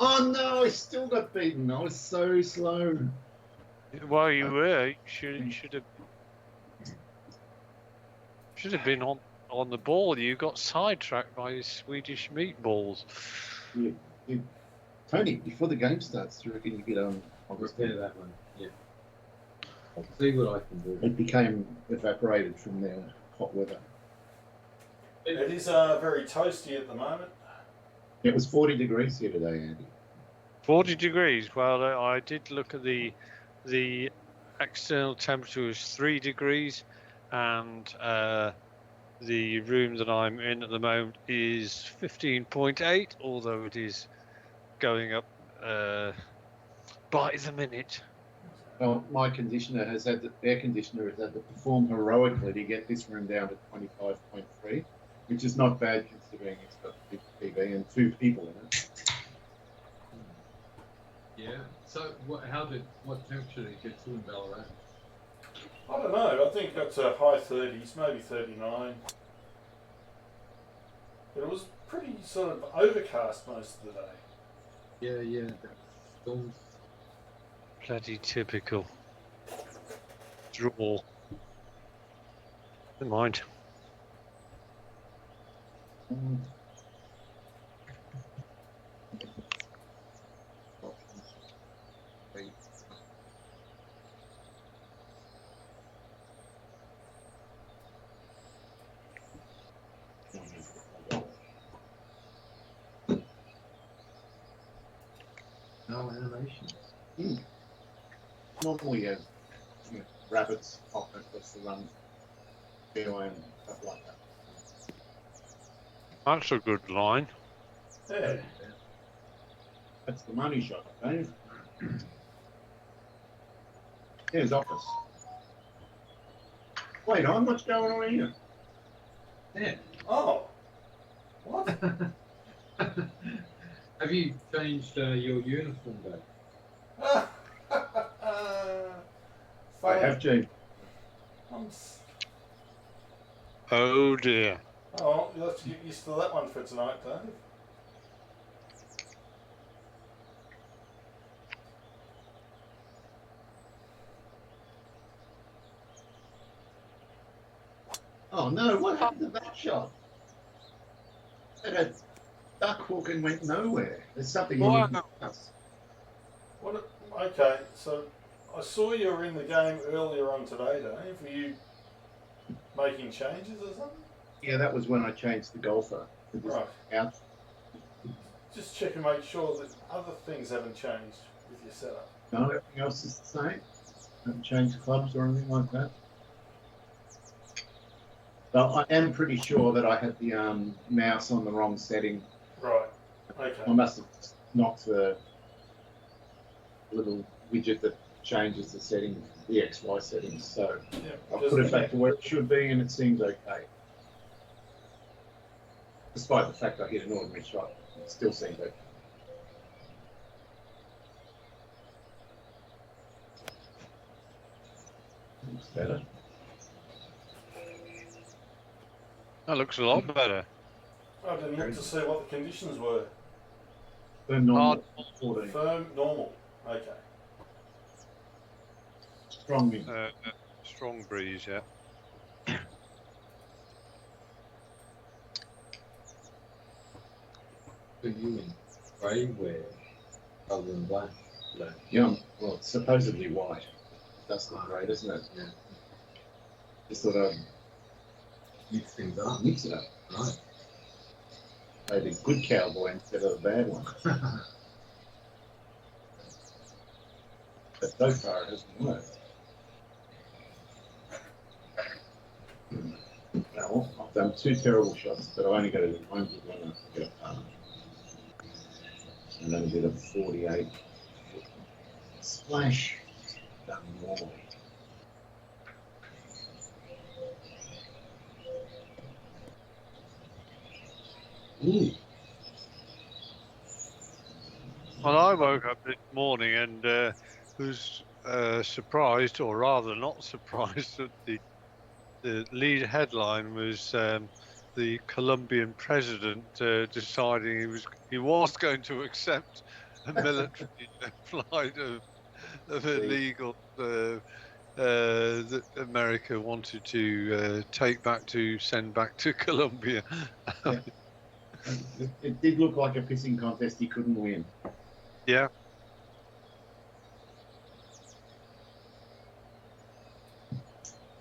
Oh no, I still got beaten. I was so slow. Well, you were. You should have been on the ball. You got sidetracked by his Swedish meatballs. Tony, before the game starts, do you reckon you could I'll repair that one. Yeah. I'll see what I can do. It became evaporated from the hot weather. It is very toasty at the moment. It was 40 degrees here today, Andy. 40 degrees. Well, I did look at the external temperature was 3 degrees, and the room that I'm in at the moment is 15.8, although it is going up by the minute. Well, my conditioner has had the air conditioner has had to perform heroically to get this room down to 25.3, which is not bad considering it's got a big TV and 2 people in it. Yeah. So, what temperature did it get to in Ballarat? I don't know. I think that's a high 30s, maybe 39. But it was pretty sort of overcast most of the day. Yeah. Storms. Bloody typical. Draw. Never mind. No animations. Normally, you have rabbits hopping across the run, fairway and stuff like that. That's a good line. Yeah. That's the money shot, Dave. Here's office. Wait on, what's going on here? Yeah. Oh. What? Have you changed your uniform back? I have changed. Oh dear. Oh, you'll have to get used to that one for tonight, Dave. Oh no, what happened to that shot? It had duck hook and went nowhere. There's something wrong with us. What? Okay, so I saw you were in the game earlier on today, Dave. Were you making changes or something? Yeah, that was when I changed the golfer. Right. Out. Just check and make sure that other things haven't changed with your setup. No, everything else is the same. Haven't changed clubs or anything like that. Well, I am pretty sure that I had the mouse on the wrong setting. Right. Okay. I must have knocked the little widget that changes the settings, the XY settings. So Yeah, I'll put it back to where it should be, and it seems okay. Despite the fact I hit an ordinary shot, it still seems okay. Looks better. That looks a lot better. I didn't look to see what the conditions were. Firm normal, 14. Firm, normal. Okay. Strong wind. Strong breeze, yeah. So you in grey wear rather than black? Yeah, well, it's supposedly white. That's not great, isn't it? Yeah. Just thought I'd Mix things up. mix it up. Right. Maybe a good cowboy instead of a bad one. But so far it hasn't worked. Well, I've done 2 terrible shots, but I've only got to do one good one and I get a par. And then I did a 48 splash done normally. Ooh. Well, I woke up this morning and was surprised, or rather not surprised, that the lead headline was the Colombian president deciding he was going to accept a military flight of illegal that America wanted to send back to Colombia. Yeah. And it did look like a pissing contest he couldn't win. Yeah.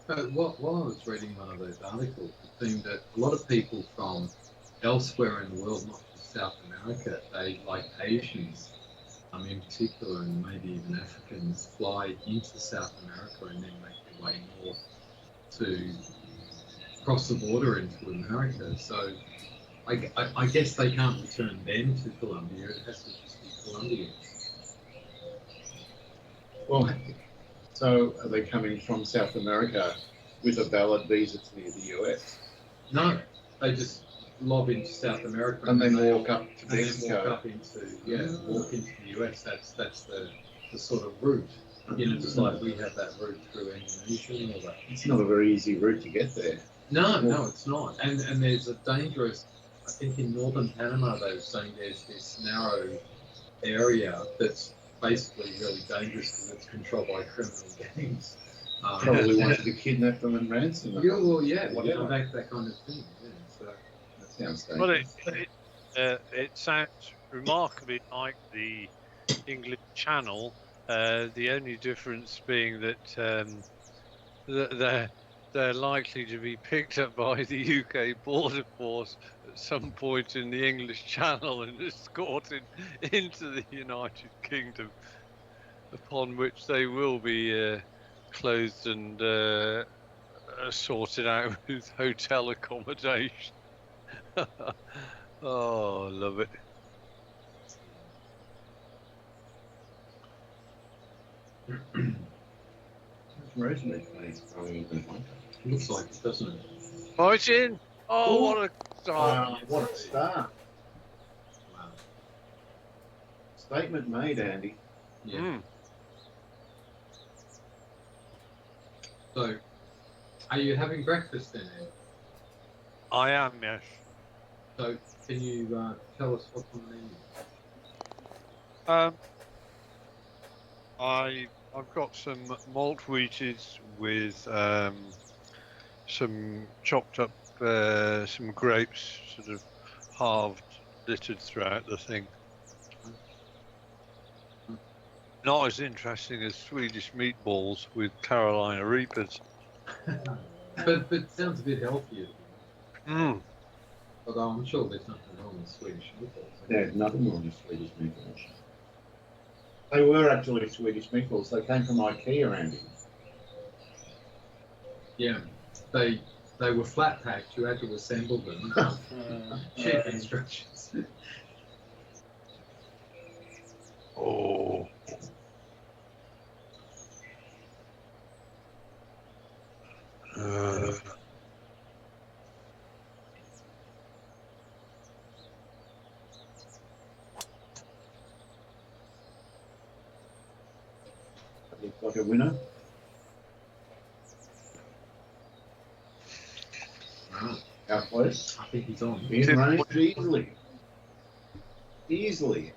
While I was reading one of those articles, it seemed that a lot of people from elsewhere in the world, not just South America, they like Asians, in particular, and maybe even Africans, fly into South America and then make their way north to cross the border into America. So I guess they can't return them to Colombia. It has to just be Colombians. Well, so are they coming from South America with a valid visa to the US? No, they just lob into South America And then they walk up to and then Mexico. walk up into walk into the US. That's the sort of route. Just like we have that route through Indonesia and all that. It's not a very easy route to get there. No, it's not. And there's a dangerous. I think in northern Panama they were saying there's this narrow area that's basically really dangerous because it's controlled by criminal gangs. Probably wanted to kidnap them and ransom them. Yeah, well, yeah, Whatever. that kind of thing. Yeah, so That sounds Well, dangerous. it sounds remarkably like the English Channel. The only difference being that they're likely to be picked up by the UK Border Force at some point in the English Channel and escorted into the United Kingdom, upon which they will be clothed and sorted out with hotel accommodation. Oh, love it. Rosemary plays growing in the winter. looks like it, doesn't it? Fighting! Oh, Ooh. what a start! Wow, what a start. Wow. Statement made, Andy. Yeah. Mm. So, are you having breakfast then, Ed? I am, yes. So, can you tell us what's on the menu? I've got some malt wheaties with some chopped up some grapes, sort of halved, littered throughout the thing. Not as interesting as Swedish meatballs with Carolina Reapers. but it sounds a bit healthier. Mm. Although I'm sure there's nothing wrong with Swedish meatballs. There's nothing wrong with Swedish meatballs. They were actually Swedish meatballs. They came from IKEA, Andy. Yeah, they were flat packed. You had to assemble them. Check instructions. Oh. Looks like a winner. Wow. How close? I think he's on. He arranged easily. Easily.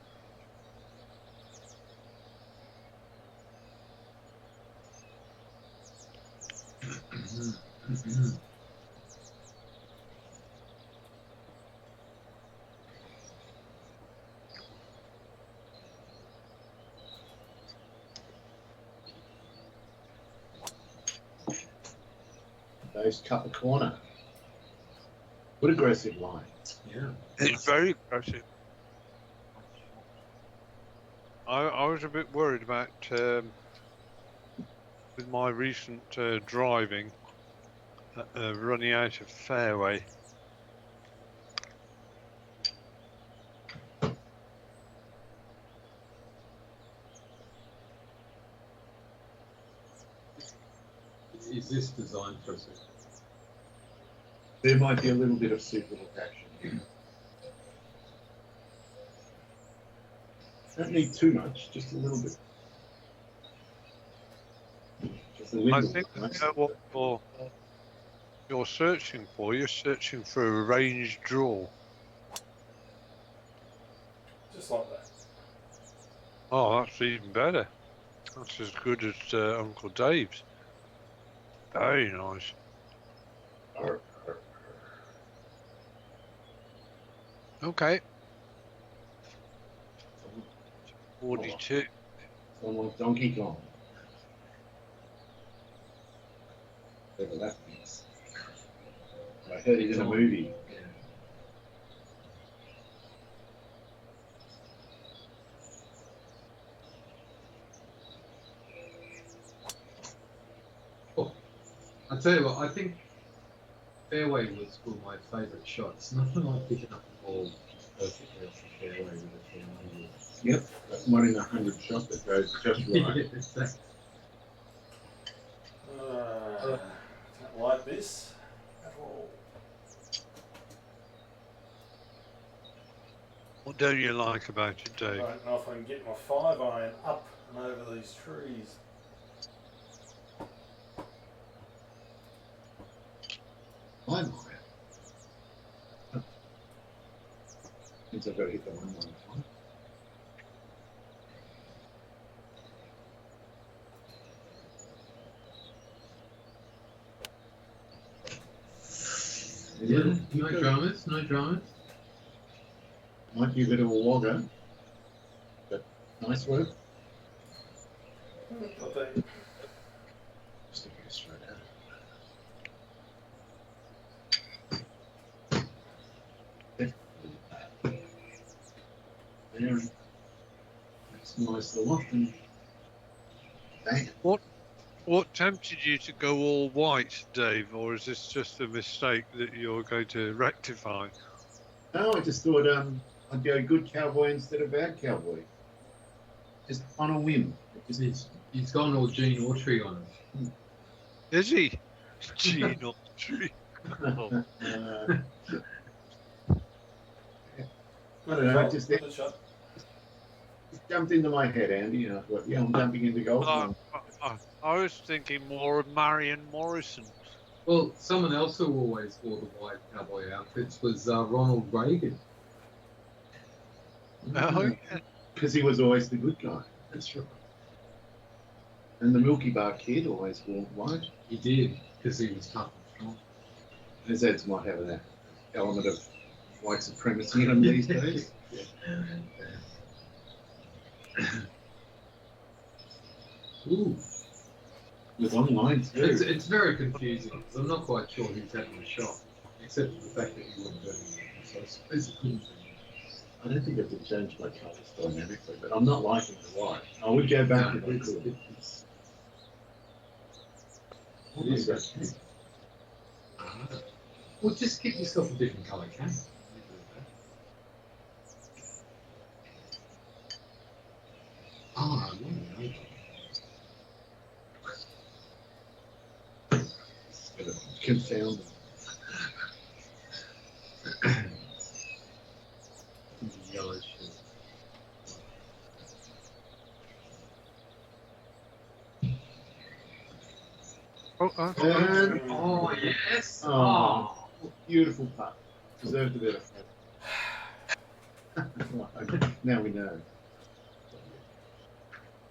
Dave's cut the corner. Good aggressive line. Yeah. It's very aggressive. I was a bit worried about with my recent driving running out of fairway. Is this designed for us? There might be a little bit of super look action here. Don't need too much, just a little bit. Just a little. I think what you're searching for. You're searching for a range draw. Just like that. Oh, that's even better. That's as good as Uncle Dave's. Very nice. Arr, arr, Okay, arr. 42. Someone like Donkey Kong. Whatever that means. I heard it in a movie. Yeah. Oh, I tell you what, I think fairway was one of my favourite shots. Nothing like picking up the ball perfectly off the fairway with a 10 Yep, that's 1 in 100 shot that goes just right. exactly. Don't like this at all. What don't you like about it, I Dave? don't know if I can get my 5-iron up and over these trees. I'm on it. Means I've got to hit the 115. Yeah, no dramas, no dramas. Might be a bit of a wogger, but nice work. But they, Just to get straight out. There, maximise the loft and bang. What tempted you to go all white, Dave, or is this just a mistake that you're going to rectify? No, I just thought I'd go good cowboy instead of bad cowboy. Just on a whim. It just He's gone all Gene Autry on us. Is he? Gene Autry. Oh. I don't know, it just good shot. jumped into my head, Andy, and I thought, yeah, I'm jumping into golf. Well, I was thinking more of Marion Morrison. Well, someone else who always wore the white cowboy outfits was Ronald Reagan. Oh, yeah. Because he was always the good guy. That's right. And the Milky Bar Kid always wore white. He did, because he was tough and strong. His ads might have an element of white supremacy in them these days. Ooh. With online too. It's very confusing, because I'm not quite sure who's having the shot, except for the fact that he wasn't doing it. So I suppose it couldn't be. I don't think I could change my colours dynamically, but I'm not liking the white. I would go back if I could. It is okay. Well, just get yourself a different colour cane. Oh, yeah. Confound them. Yellow shirt. And, Oh, yes. oh, beautiful putt. Deserved a bit of Now we know.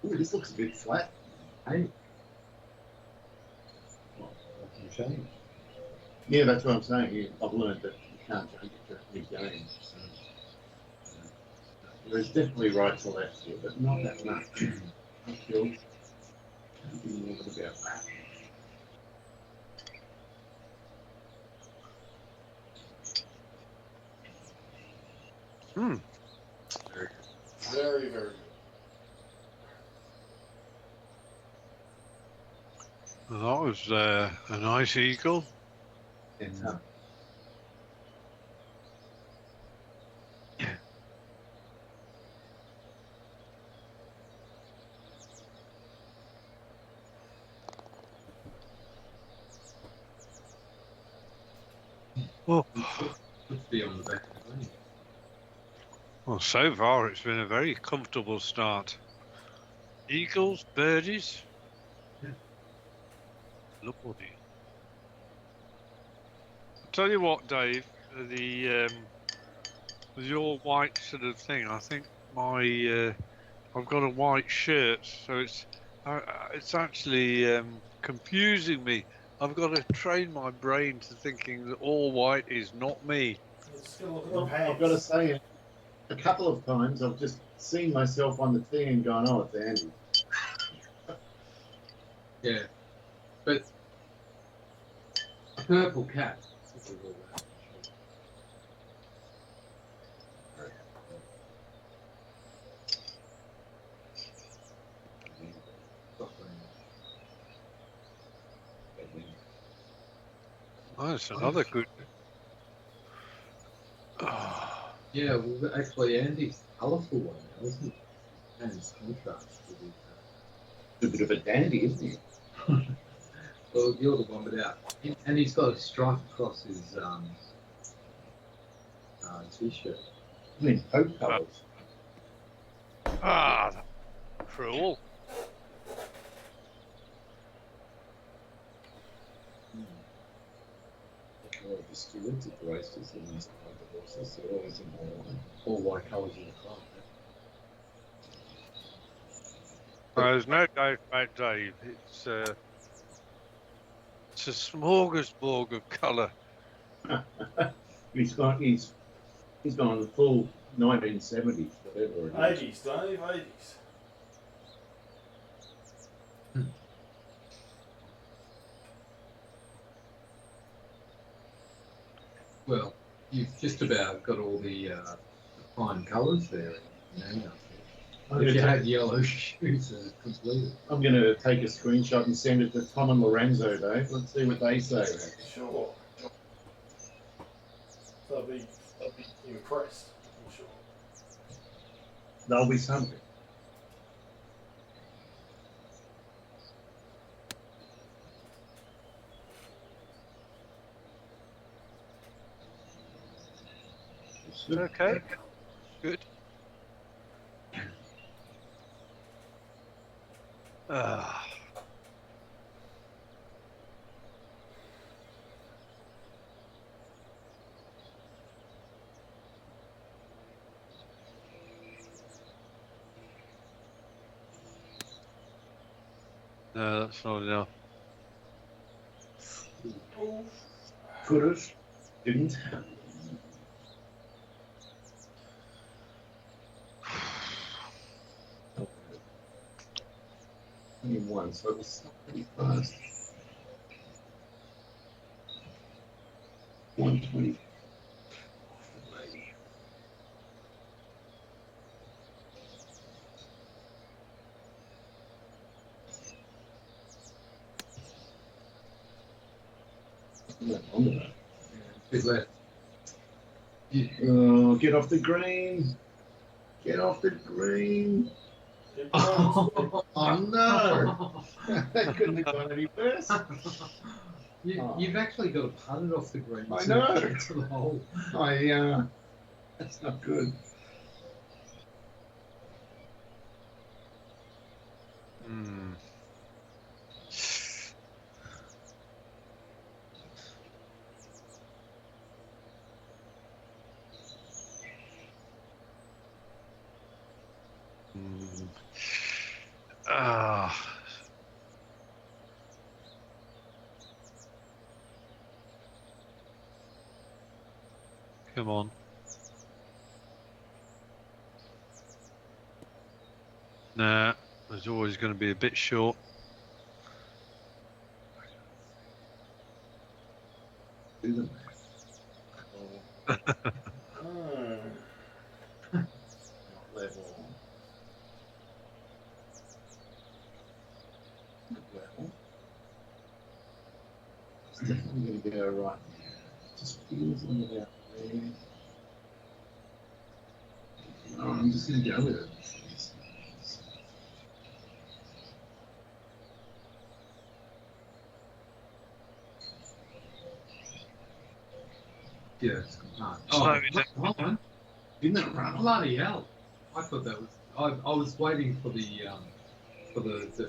Ooh, this looks a bit flat. Hey. Well, you change. Yeah, that's what I'm saying. I've learned that you can't change it to mid-game. So, there's definitely right to left here, but not that much. Uphill. Can't be more than about that. Hmm. Very, very good. That was a nice eagle. It's Oh, Let's be on the back of the green. well, so far it's been a very comfortable start. Eagles, birdies. Yeah. Lovely. I'll tell you what, Dave, with your white sort of thing, I think my I've got a white shirt, so it's actually confusing me. I've got to train my brain to thinking that all white is not me. You're just going to look at the Well, pants. I've got to say, a couple of times I've just seen myself on the thing and gone, "Oh, it's Andy." Yeah, but a purple cat. Simple as all that. Oh, that's another good. Oh, Yeah, well, actually, Andy's colourful one now, isn't it? And his contrast with his. He's a bit of a dandy, isn't he? Well, you're the one without. And he's got a stripe across his t-shirt. I mean, Pope colours. cruel. Well, the stewards at the races, the last five the horses, they're always in All white colours in the club. There's no doubt about Dave. It's a smorgasbord of colour. He's gone full 1970s, whatever it is. 80s, Dave, 80s. Well, you've just about got all the prime colours there now. If you had yellow shoes, completed. I'm going to take a screenshot and send it to Tom and Lorenzo, Dave. Let's see what they say. Sure. They'll be impressed, I'm sure. They'll be something. Okay, good. No, that's not enough. Could have, didn't. In one, so it was pretty fast. 120. Bit left. Oh, get off the green. Get off the green. Oh no! That couldn't have gone any worse. You've actually got to putt it off the green. I know. To the hole. That's not good. Come on. Nah, there's always going to be a bit short. Do the math. Not level. Not level. It's definitely going to go right now. Just feels a little out there. Oh, I'm just going to go with it. Yeah, it's hard. Slow Oh, hold on. Didn't that run? Bloody hell! I thought that was. I was waiting for the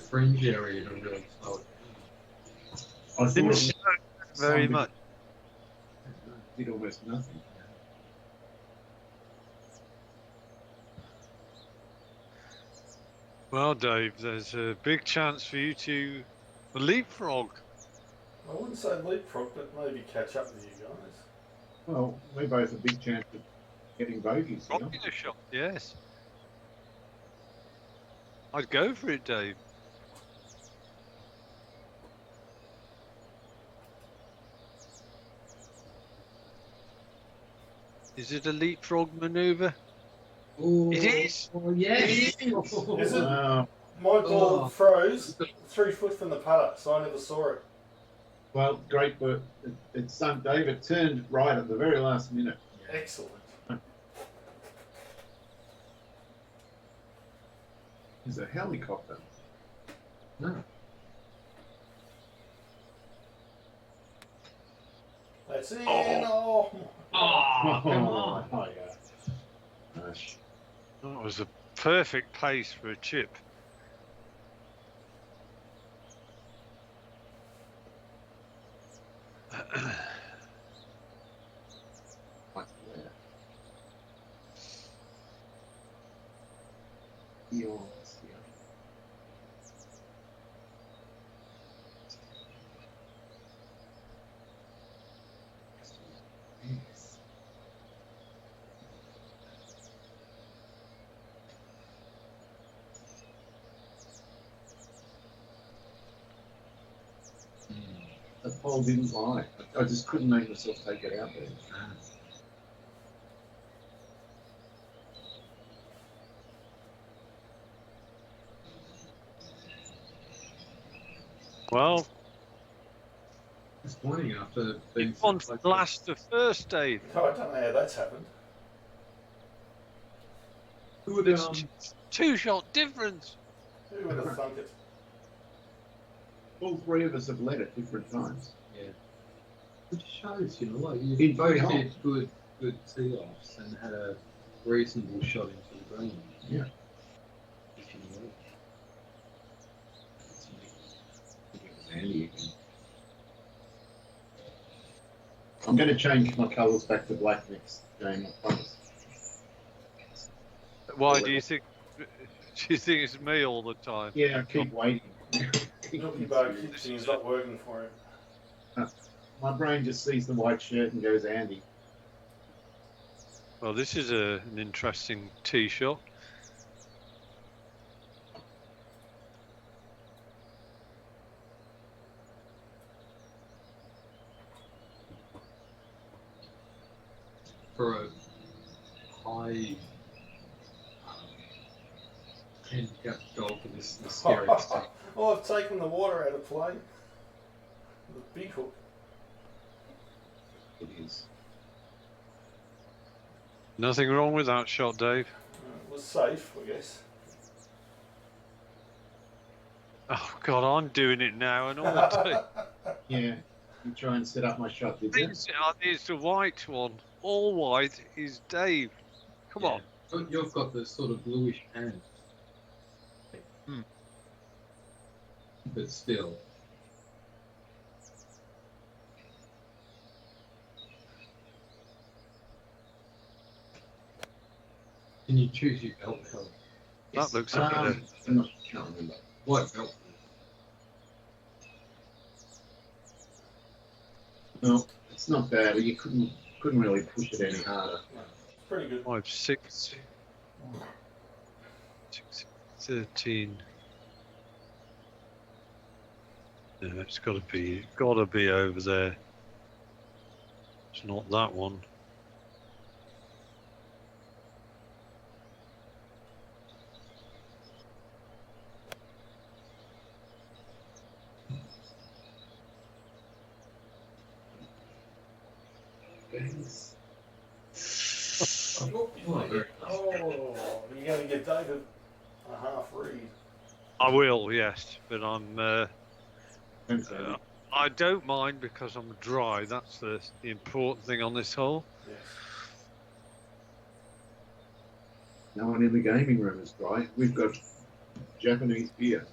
fringe area to really slow it I Didn't thought slow very much. did almost nothing. Well, Dave, there's a big chance for you to leapfrog. I wouldn't say leapfrog, but maybe catch up with you guys. Well, we're both a big chance of getting bogeys, you know? Rocking a shot, yes. I'd go for it, Dave. Is it a leapfrog maneuver? Oh, It is. Oh, yes. Is it? Uh, My ball Oh. froze 3 foot from the putter, so I never saw it. well, great, but it's David turned right at the very last minute. Excellent. There's a helicopter. No. That's in. Oh. Oh, come on. Oh, yeah. Gosh. That was a perfect pace for a chip. What's there? Eons, yeah. Yes. The pole didn't lie. I just couldn't make myself take it out there. Well, Disappointing after being it's on last to first, Dave. I don't know how that's happened. Who would It's two-shot difference. Who would have thunk it? All three of us have led at different times. Yeah. Which shows, you know, like you In both free did good tee-offs and had a reasonable shot into the green. Yeah. If you know it. Andy again. I'm going to change my colours back to black next game, I promise. Why do you think? Do you think it's me all the time? Yeah, I keep waiting. Nookie Bar Kitchen is not working for him. My brain just sees the white shirt and goes, Andy. Well, this is an interesting tee shot. For a high handicap golfer, this is the scariest thing. Oh, I've taken the water out of play. The big hook. It is. Nothing wrong with that shot, Dave. It was safe, I guess. Oh God, I'm doing it now and all day. Yeah, you try and set up my shot, did you? It's the white one. All white is Dave. Come on. Oh, you've got the sort of bluish hand. Hmm. But still. Can you choose your belt colour? That looks a bit. I'm not, can't remember. White belt. No, it's not bad. You couldn't really push it any harder. It's pretty good. 5, 6, 13. No, it's got to be over there. It's not that one. Thanks. Oh, you're going to get David a half read. I will, yes, but Thanks, Andy. I don't mind because I'm dry. That's the important thing on this hole. Yes. No one in the gaming room is dry. We've got Japanese beer.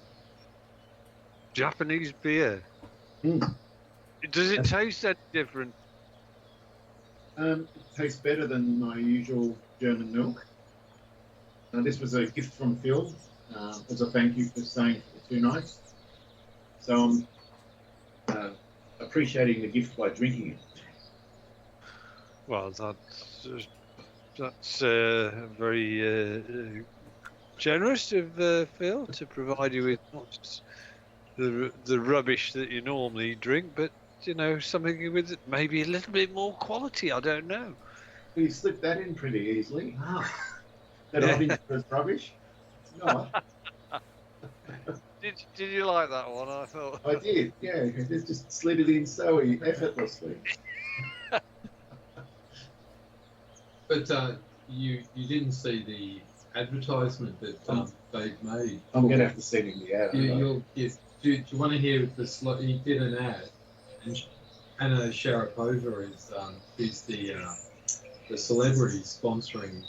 Japanese beer. Mm. Does it taste that different? It tastes better than my usual German milk. This was a gift from Phil. as a thank you for staying for the 2 nights. So I'm appreciating the gift by drinking it. Well, that's very generous of Phil to provide you with not just the rubbish that you normally drink, but something with maybe a little bit more quality. I don't know. You slipped that in pretty easily. Wow. That Yeah. I think was rubbish. It's not. Did you like that one? I thought I did, yeah. It just slid it in so effortlessly. But you didn't see the advertisement that they've made. I'm going to have to send him the ad. Do you want to hear the he did an ad, and Anna Sharapova is the celebrity sponsoring,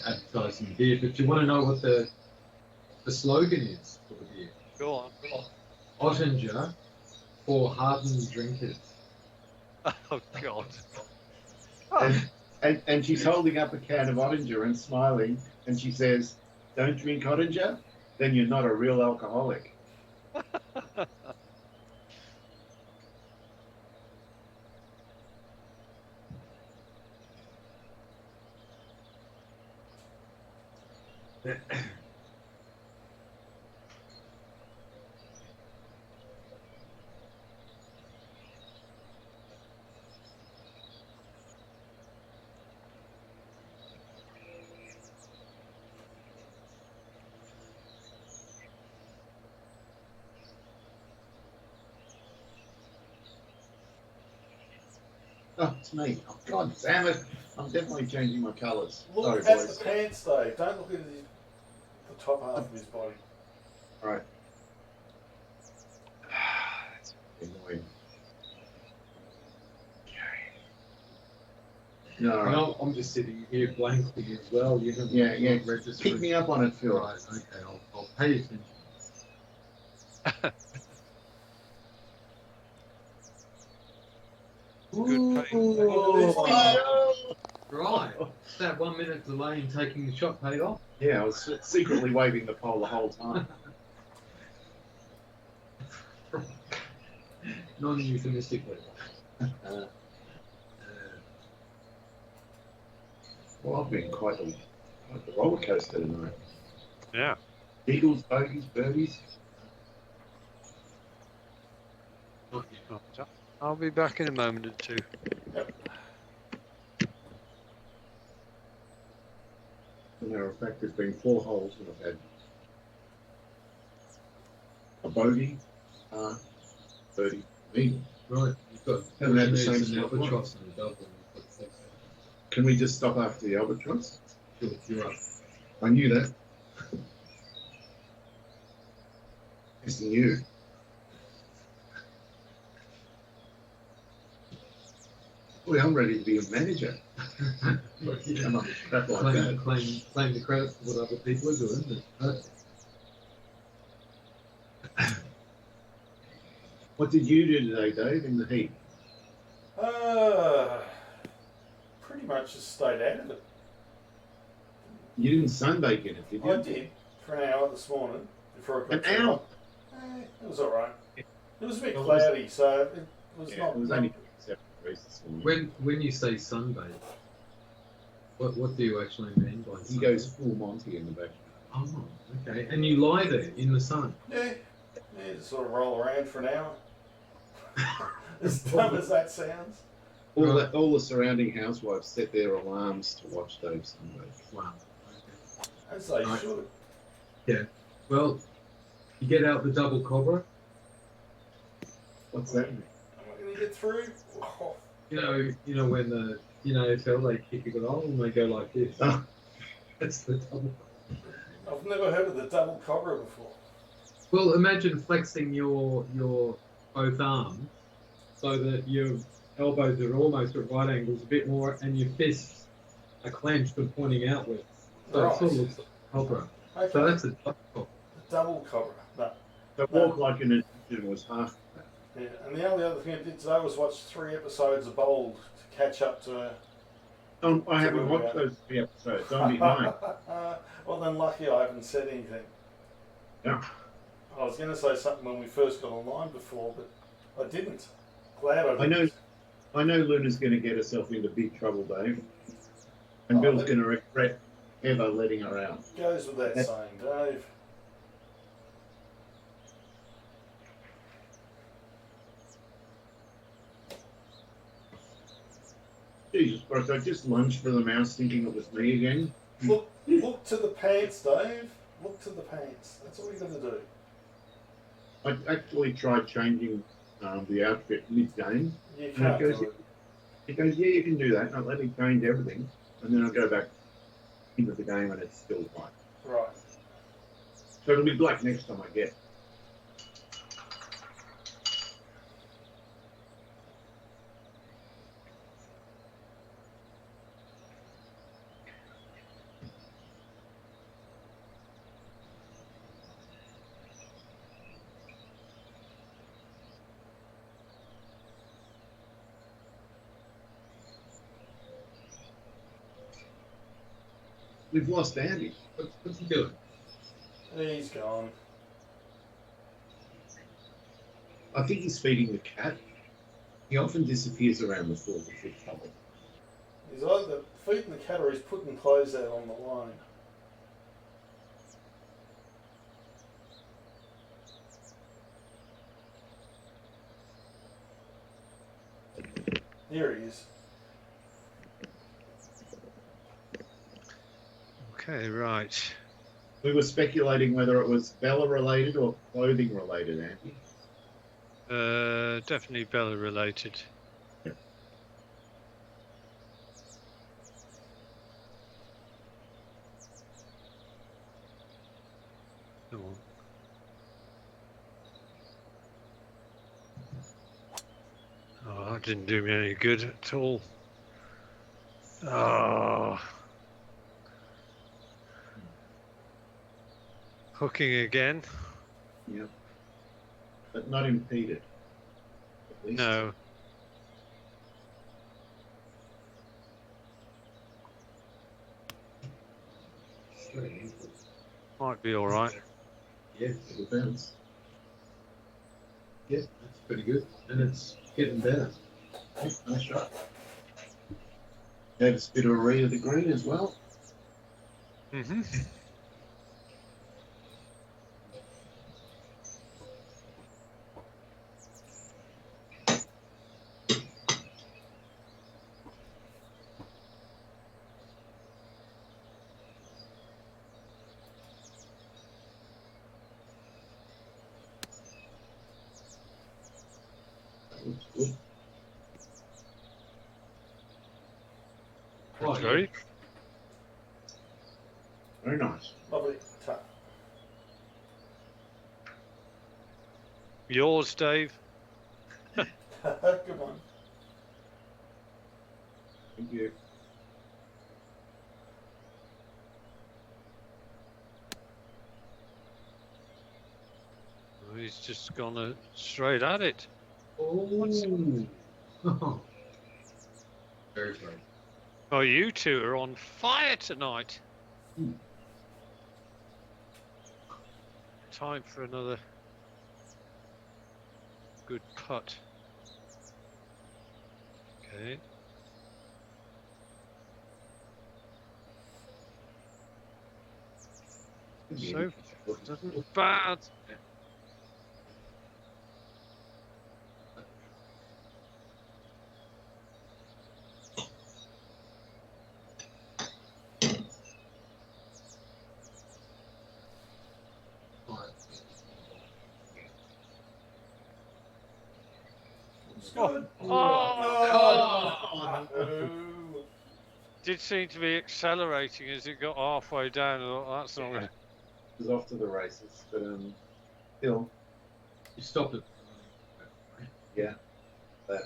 advertising beer. But do you want to know what the slogan is for the beer? Go on. Ottinger for hardened drinkers. Oh God. And she's holding up a can of Ottinger and smiling, and she says, "Don't drink Ottinger, then you're not a real alcoholic." Oh, it's me. Oh, God damn it. I'm definitely changing my colours. Look Sorry, at boys. the pants, Dave. Don't look at the top half of his body. All right. That's annoying. No, all right. No, I'm just sitting here blankly as well. You haven't Yeah. registered. Pick me up on it, Phil. Right, okay, I'll pay attention. Good pain. Right, that 1 minute delay in taking the shot paid off. Yeah, I was secretly waving the pole the whole time. Non-euphemistically. Well, I've been quite the roller coaster tonight. Yeah. Eagles, bogeys, birdies. I'll be back in a moment or two. As a matter of fact, there's been 4 holes and I've had a bogey, birdie, eagle. Right, you've got Haven't had the Fortunates same and spot albatross and a double. You've got 6. Can we just stop after the albatross? Sure, you're up. I knew that. It's you. Boy, I'm ready to be a manager. Come on, crap like that. Claim the credit for what other people are doing. But What did you do today, Dave, in the heat? Pretty much just stayed out of it. You didn't sunbake in it, did you? I did for an hour this morning before I got An hour? It was alright. It was a bit Well, cloudy, so it was Yeah, not. it was only 7 degrees this morning. when you say sunbathe, what do you actually mean by He sunbathe? goes full Monty in the back. Oh, okay. And you lie there in the sun. Yeah, just sort of roll around for an hour. As dumb as that sounds. All the surrounding housewives set their alarms to watch Dave sunbathe. Wow. As they Right. should. Well, you get out the double cobra. What's that mean? Am I going to get through? Oh, You know when the NFL they kick a goal and they go like this. Oh. That's the double. I've never heard of the double cobra before. Well, imagine flexing your both arms so that your elbows are almost at right angles a bit more, and your fists are clenched and pointing outwards. So Right. it sort of looks like a cobra. Okay. So that's a double cobra. Double cobra. No. The walk like an Egyptian was half. Yeah. And the only other thing I did today was watch 3 episodes of Bold to catch up to. I haven't watched those 3 episodes. Don't be mine. Well, then lucky I haven't said anything. Yeah. I was going to say something when we first got online before, but I didn't. Glad I didn't. I know Luna's going to get herself into big trouble, Dave. And Oh, Bill's that- going to regret ever letting her out. Goes without That- saying, Dave. Jesus Christ, I just lunged for the mouse thinking it was me again. Look to the pants, Dave. Look to the pants. That's all you got to do. I actually tried changing the outfit mid-game. You And can't it goes, do it. it goes, yeah, you can do that. And I let me change everything. And then I go back into the game and it's still white. Right. So it'll be black next time I get. We've lost Andy. What's he doing? He's gone. I think he's feeding the cat. He often disappears around the 4th or 5th hole. He's either feeding the cat or he's putting clothes out on the line. Here he is. Okay, right. We were speculating whether it was Bella related or clothing related, Andy. Definitely Bella related. Yeah. Come on. Oh, that didn't do me any good at all. Oh. Hooking again? Yeah. But not impeded. At least. No. Straight. Might be all right. Yeah, It'll bounce. yeah, that's pretty good. And it's getting better. Yeah, nice shot. Gave us a bit of a read of the green as well. Mm-hmm. That looks good. That's very Very nice. Lovely. Tap. yours, Dave. Good one. Thank you. Oh, he's just gone straight at it. Oh. Very good. Oh, you two are on fire tonight. Hmm. Time for another good putt. Okay. So doesn't look bad. It's good. Oh, Oh. did seem to be accelerating as it got halfway down. I thought, that's not gonna... Was off to the races, but still, You stopped it. yeah, that.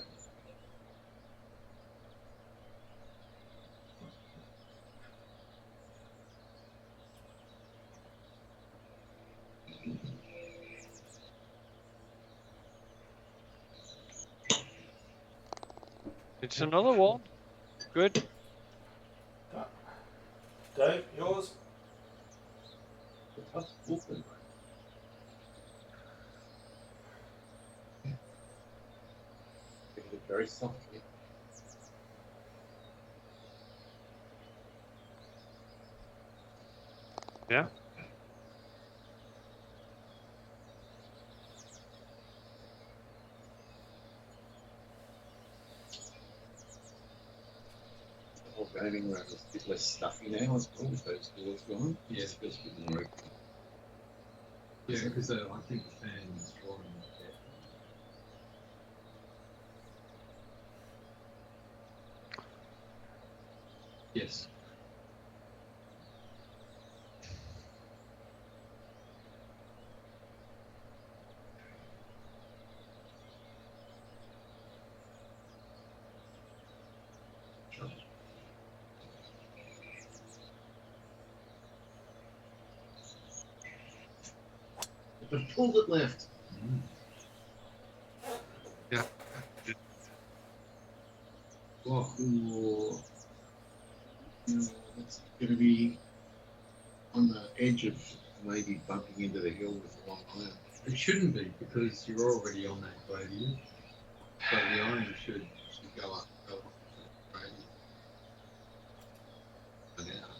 It's another one. Good. Dave, yours? The tough Wolfen. very softly. Yeah. The whole gaming room is a bit less stuffy now as well with those doors gone. Yeah. It just feels a bit more open. Yeah, because I think the fan is drawing the air. Yes. They've pulled it left. Yeah. Well, ooh. That's going to be on the edge of maybe bumping into the hill with a long iron. It shouldn't be because you're already on that gradient. So the iron should go up relative to the gradient. And out.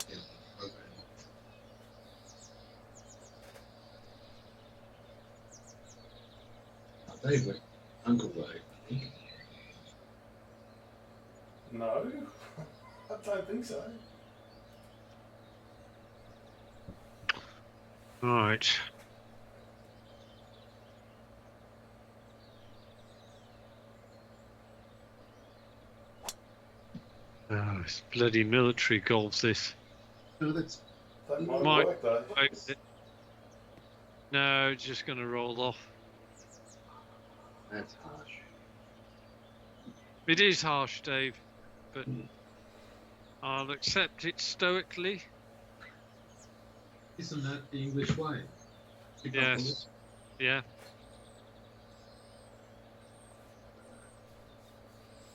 Yeah, program. Dave went Uncle Dave, I think. No, I don't think so. Right. Oh, it's bloody military golf, this. No, that's That might Might- work though. No, it's just going to roll off. harsh. It is harsh, Dave, but I'll accept it stoically. Isn't that the English way? Yes. Yeah.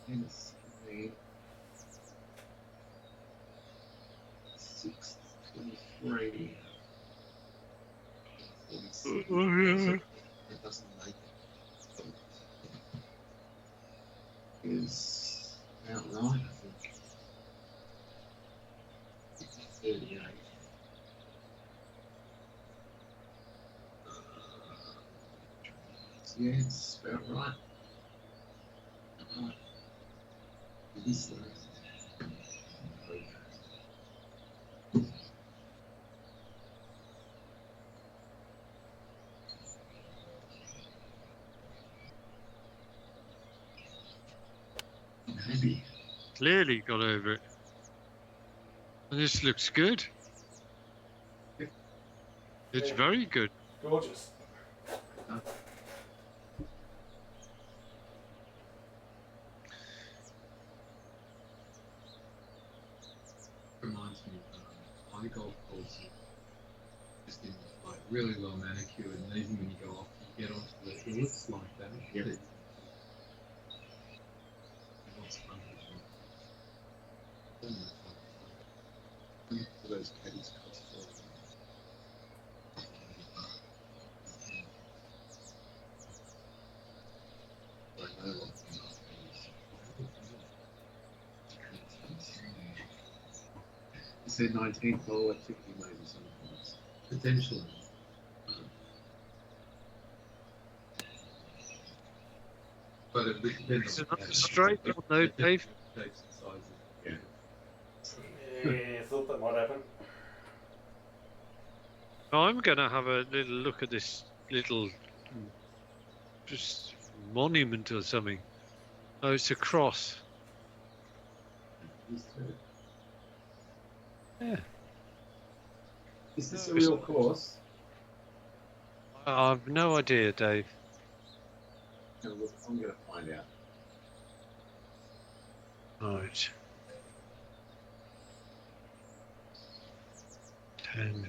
Minus 623. It doesn't make it. Is about right, I think. 38. Yeah, it's about right. This maybe. Clearly got over it. And this looks good. It's Yeah. very good. Gorgeous. Reminds me of my golf course. Just in like really well manicured, and even when you go off, you get onto the hillocks like that. Yep. What's fun For those caddies cost I know what you said 19th hole activity maybe sometimes. potentially. But it would depend Is on it not straight on though, Dave? Shapes and sizes. Yeah. Yeah, I thought that might happen. I'm going to have a little look at this little just monument or something. Oh, it's a cross. Yeah. Is this a No, it's real not. course? I've no idea, Dave. No, look, I'm going to find out. Right. 10.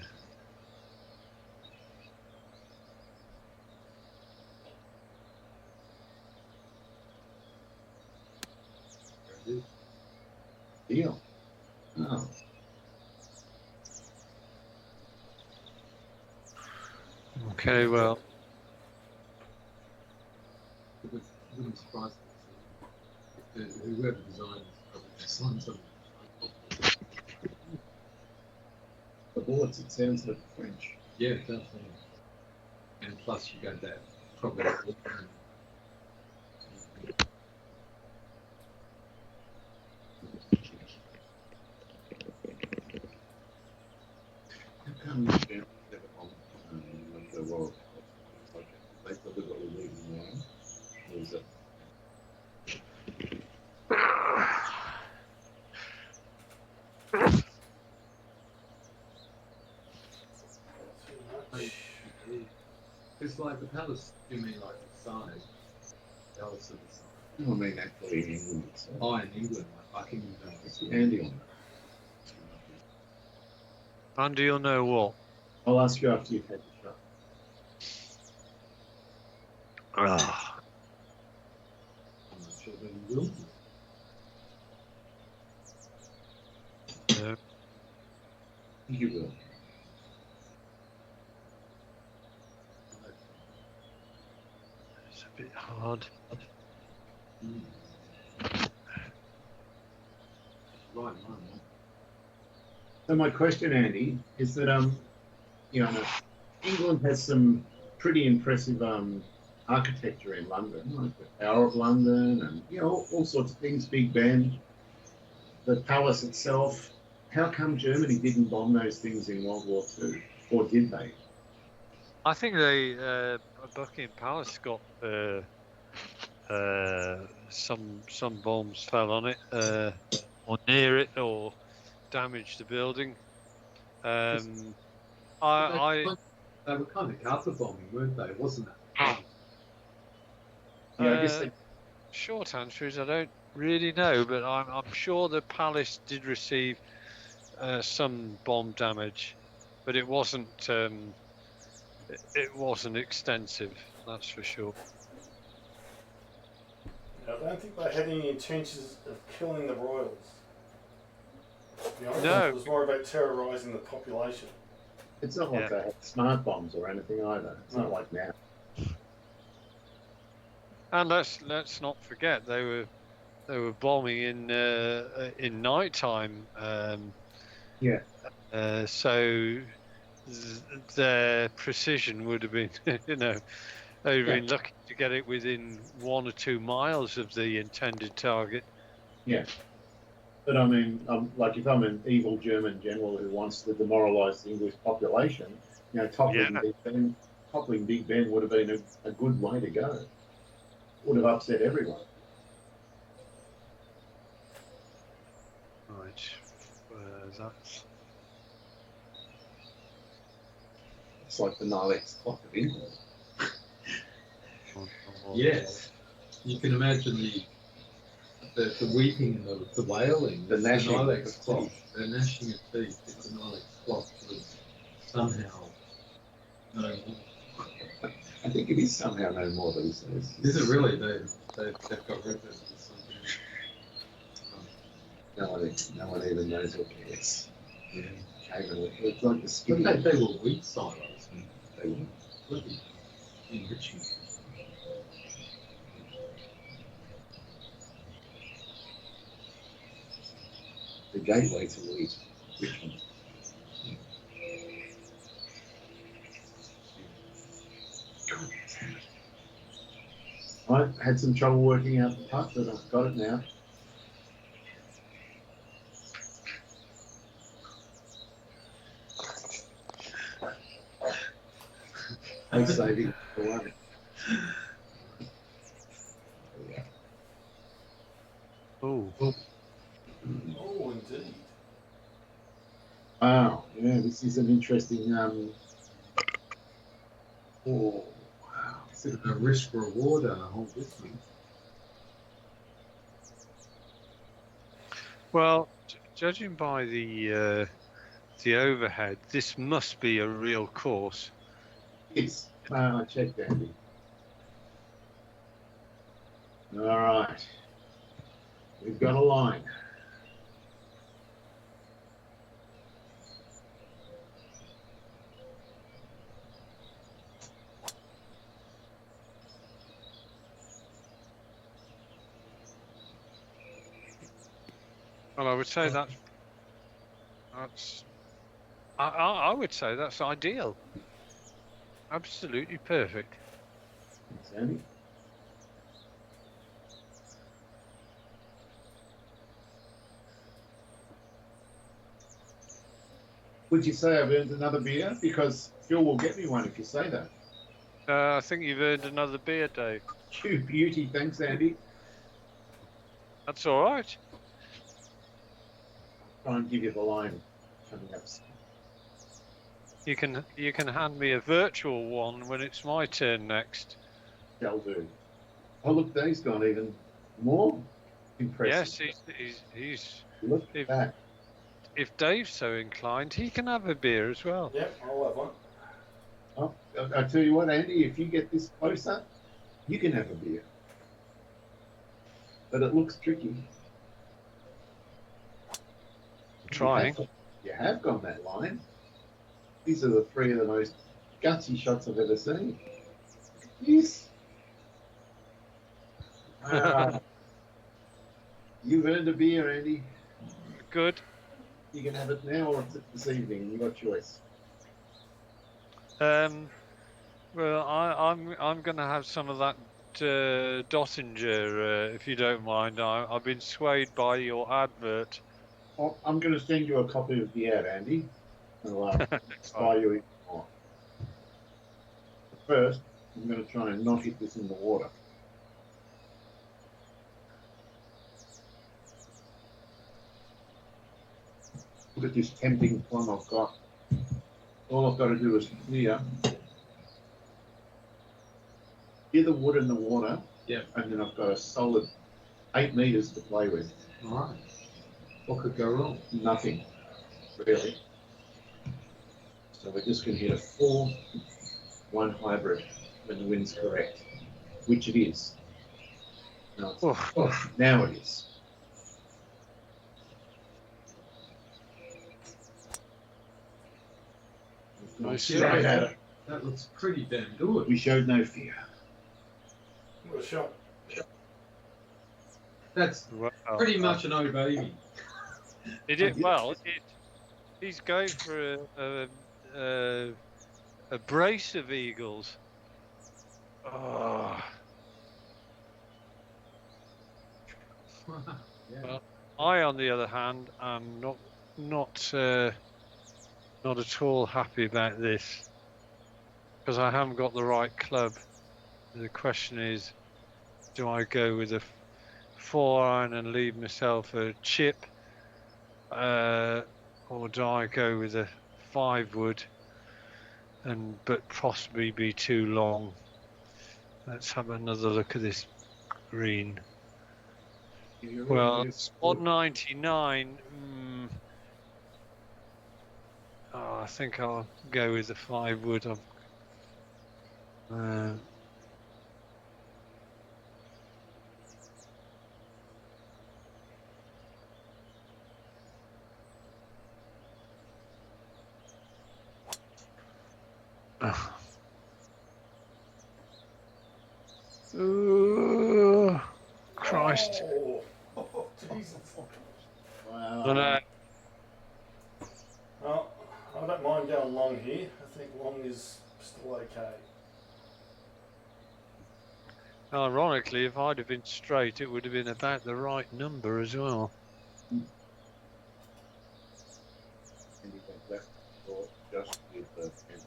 Deal. Oh. Okay, well. The bullets, it sounds like French. Yeah, it does. Yeah. And plus, you got that probably. How come the Germans never bombed like the Royal Palace? Like, they deliberately leave them alone? Or is it? Too much. It's like the palace, you mean like the size? The palace of the size. I mean, actually, in England itself. Oh, in England, like Buckingham Palace. Andy on that. Andy, you'll know what? I'll ask you after you've had the shot. Ah, I'm not sure that he will. no. You will. It's a bit hard. Right, So my question, Andy, is that you know, England has some pretty impressive architecture in London, like the Tower of London, and you know all sorts of things. Big Ben, the palace itself. How come Germany didn't bomb those things in World War II, or did they? I think they Buckingham Palace got some bombs fell on it or near it or damaged the building. I they were kind of carpet bombing, weren't they? Wasn't that? Yeah, I guess they. Short answer is I don't really know, but I'm sure the palace did receive some bomb damage, but it wasn't extensive. That's for sure. I don't think they had any intentions of killing the royals. To be honest, No. it was more about terrorising the population. It's not like they had smart bombs or anything either. It's not like now. And let's not forget they were bombing in nighttime. So their precision would have been, they'd have been lucky to get it within 1 or 2 miles of the intended target. Yeah. But I mean, like if I'm an evil German general who wants to demoralise the English population, you know, toppling Big Ben would have been a good way to go. Would have upset everyone. Right. That's. It's like the Nilex clock of England. Yes. You can imagine the weeping and the wailing, the gnashing of teeth. The gnashing of teeth, if the Nilex clock was somehow no more. I think it is somehow no more these days. Is it really? They've got rid of it or something. No one even knows what it is. Yeah. It's like the skinny. But they were wheat silos. They were Bloody enriching. the gateway to wheat. Richmond. I had some trouble working out the putt, but I've got it now. Thanks, Saving. Oh. Oh, indeed. Wow, yeah, this is an interesting. Wow. A risk reward and a whole different. Well, judging by the overhead, this must be a real course. Yes, I checked, Andy. All right, we've got a line. Well, I would say that's I would say that's ideal. Absolutely perfect. Thanks, Andy. Would you say I've earned another beer? Because Phil will get me one if you say that. I think you've earned another beer, Dave. You beauty. Thanks, Andy. That's all right. I'll try and give you the line coming up. You can hand me a virtual one when it's my turn next. Shall do. Oh, look, Dave's gone even more impressive. Yes, he's Look at if that. if Dave's so inclined, he can have a beer as well. Yep, I'll have one. Oh, I tell you what, Andy, if you get this closer, you can have a beer. But it looks tricky. Trying. You have gone that line. These are the three of the most gutsy shots I've ever seen. Yes. You've earned a beer, Andy. Good. You can have it now or this evening. You got choice. Well, I'm going to have some of that Dottinger, if you don't mind. I've been swayed by your advert. Oh, I'm going to send you a copy of the ad, Andy. I'll inspire you even more. But first, I'm going to try and not hit this in the water. Look at this tempting plum I've got. All I've got to do is clear the wood and the water. Yep. And then I've got a solid 8 meters to play with. All right. What could go wrong? Nothing, really. So we're just going to hit a 4-1 hybrid when the wind's correct, which it is. No, now it is. Nice. Straight at it. That looks pretty damn good. We showed no fear. What a shot. That's Well, pretty much an old baby. It is, well, he's going for a brace of eagles. Oh. Yeah. Well, I, on the other hand, am not at all happy about this because I haven't got the right club. The question is, do I go with a 4-iron and leave myself a chip, or do I go with a 5-wood but possibly be too long? Let's have another look at this green. Well, it's 199. I think I'll go with the 5-wood. Christ. Oh, Jesus. Wow. I know. Well, I don't mind going long here. I think long is still okay. Ironically, if I'd have been straight, it would have been about the right number as well. And he went left or just with the fence.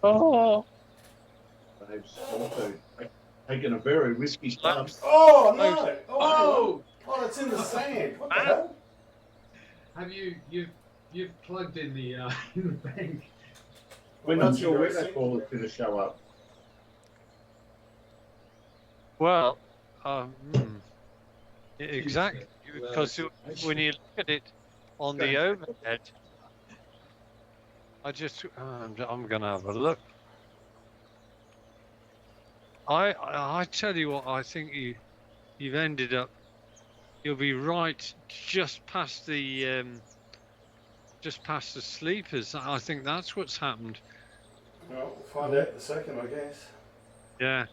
Oh, Dave's also taken a very risky start. Oh, no! Oh! Oh, it's in the sand. What the hell? Have you've plugged in the in the bank? We're Well, not that's sure where interesting. that ball is going to show up. well, exactly. Because when you look at it on the overhead, I'm going to have a look. I tell you what, I think you've ended up. You'll be right just past the sleepers. I think that's what's happened. Well, we'll find out in a second, I guess. Yeah.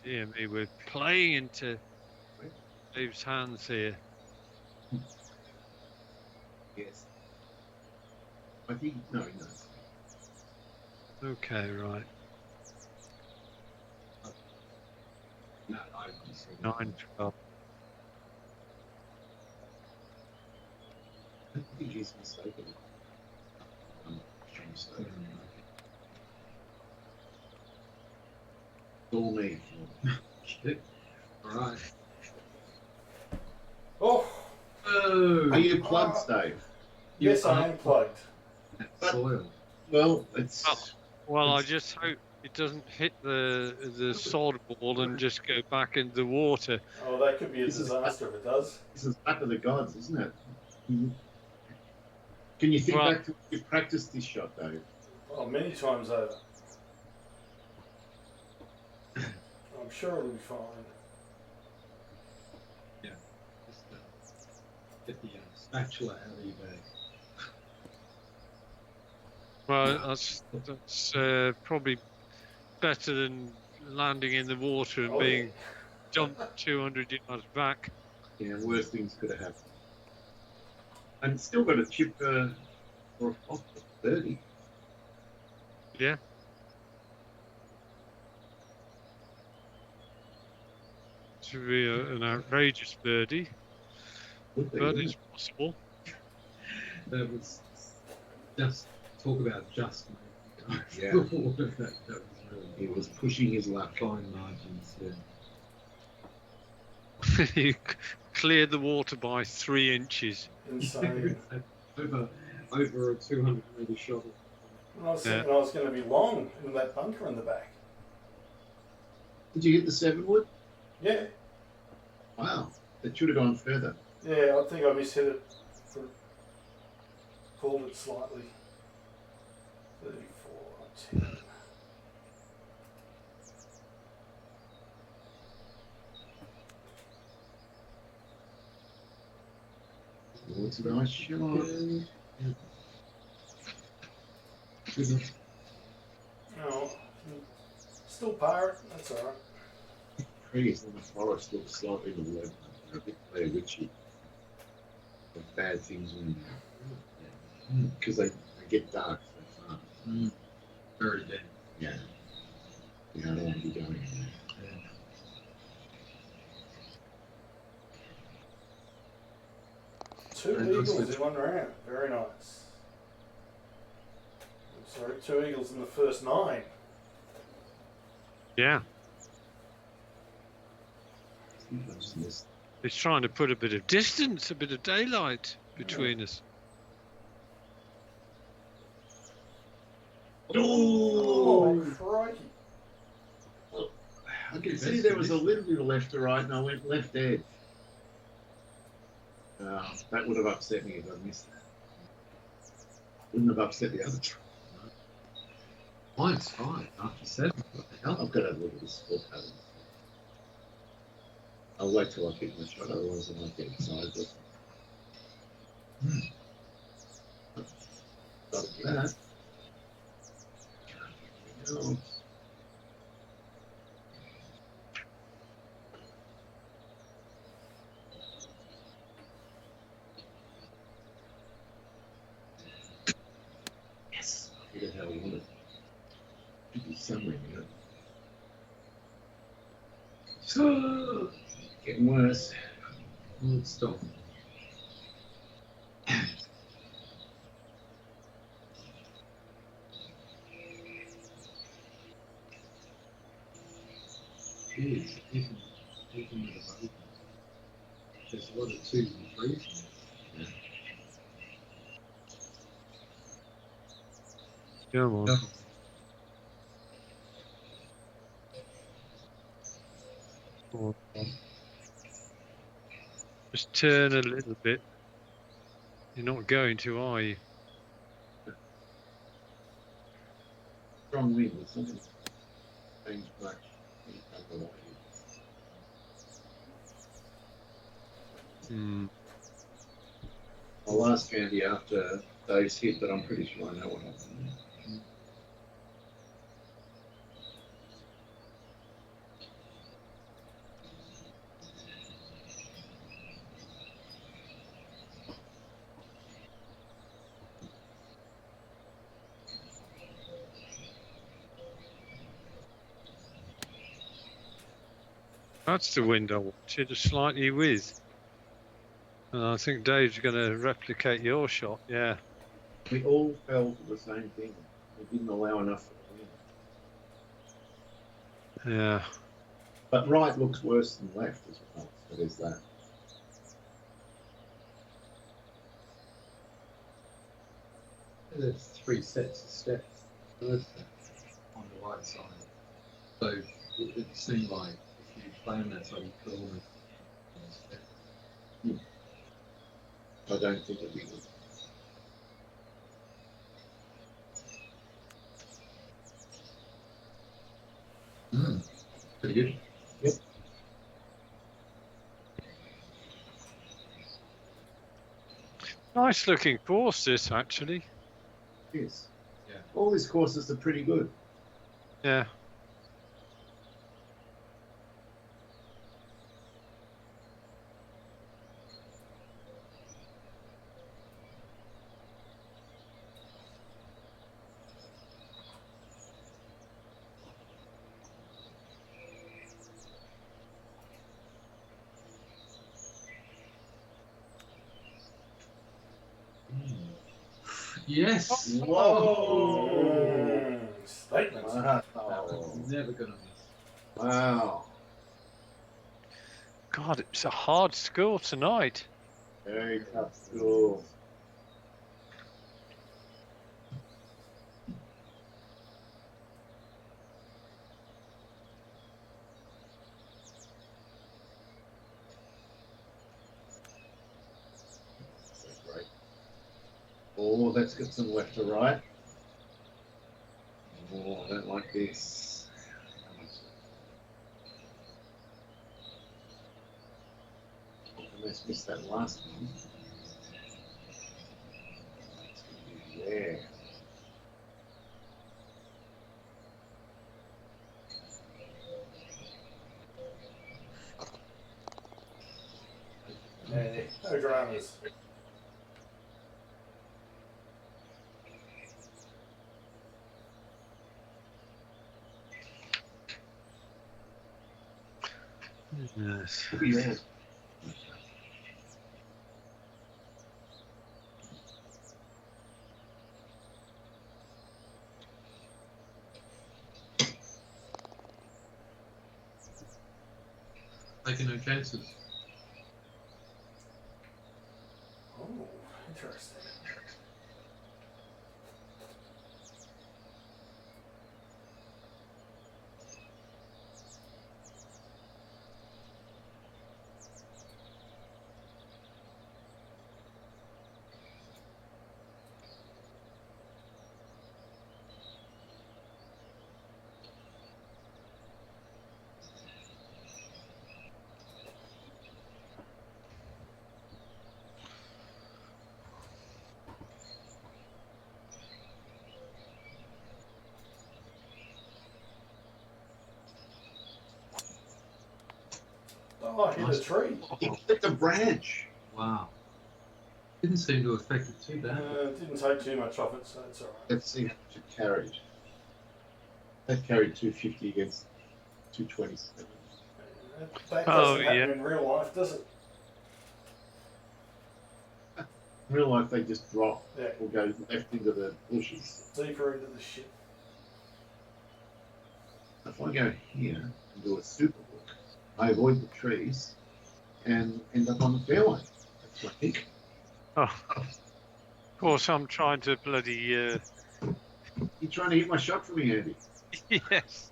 Dear me, we're playing into Dave's hands here. Yes. I think no. Okay, right. No, I only saw 9, 12. I think he's mistaken. I'm mistaken. All me. All right. Oh, Are Oh, you plugged, Dave? yes, I am plugged. soil. Well, it's Well, I It's- just hope it doesn't hit the sod wall and just go back into the water. Oh, that could be a This is- disaster if it does. this is back of the gods, isn't it? Can you think Well- back to when you practiced this shot, Dave? Oh, many times over. I'm sure it'll be fine. Just get the spatula out of your bag. Well, that's probably better than landing in the water and Oh, being yeah. dumped 200 yards back. Yeah, worse things could have happened. And still got a chip or a flop for 30. Yeah. To be an outrageous birdie, Would be, but wouldn't it's it? possible. That was just talk about just making Yeah. the water. That was He really was pushing his luck. fine margins. Yeah. You cleared the water by 3 inches. Insane. over a 200-meter shot. And I was thinking I was going to be long in that bunker in the back. Did you hit the 7-wood? Yeah, Wow. That should have gone further. yeah, I think I mishit it. Pulled it slightly. 34, 10. Oh, it's a nice shot. Good enough. Oh, still pirate. That's all right. Trees in the forest look slightly to the left. They're a bit Blair Witchy. Bad things when because they get dark so fast. Very dense. Yeah. You know, I don't want to be going there. Two Very nice. eagles in one round. Very nice. Sorry, 2 eagles in the first 9. Yeah. I just missed. It's trying to put a bit of distance, a bit of daylight between us. Oh, crikey. I could see there was a little bit of left to right, and I went left edge. That would have upset me if I missed that. Wouldn't have upset the other two. Mine's 5 after 7. What the hell? I've got a look at the scorecard. I'll wait till I pick my shot, otherwise I might get excited. Got that. Oh. Yes, I figured how we want it. Should be somewhere near it. So, getting worse. Let's stop. Jeez, even with a bogey. There's a lot of 2s and 3s. Come on. Come on. Just turn a little bit. You're not going to, are you? Strong wind, it's not going to change much. Hmm. I'll ask Andy after Dave's hit, but I'm pretty sure I know what happened. That's the wind I wanted, slightly with. And I think Dave's going to replicate your shot. Yeah. We all fell for the same thing. We didn't allow enough for the wind. Yeah. But right looks worse than left as well. So there's that. There's 3 sets of steps. Third set on the right side. So it seemed like if you play on that side, you could almost step. I don't think it'd be good. Pretty good. Yep. Nice looking course, this actually. It is. Yeah. All these courses are pretty good. Yeah. Yes. Whoa! Statement. That one's never gonna miss. Wow. God, it's a hard score tonight. Very tough school. So great. Oh, let's get some left to right. Oh, I don't like this. Let's miss that last one. Yeah. Yeah, no dramas. Yes. Yeah. Taking no chances. Oh, interesting. Oh, I hit a tree. He clipped a branch. Wow. Didn't seem to affect it too bad. Didn't take too much off it, so it's alright. Let's see how much it carried. That carried 250 against 227. That Oh, doesn't happen yeah. in real life, does it? In real life, they just drop Yeah, or go left into the bushes. deeper into the shit. If I go here and do a super hook, I avoid the trees and end up on the fairway. That's my pick. Oh. Of course, I'm trying to bloody. You're trying to hit my shot for me, Andy. Yes.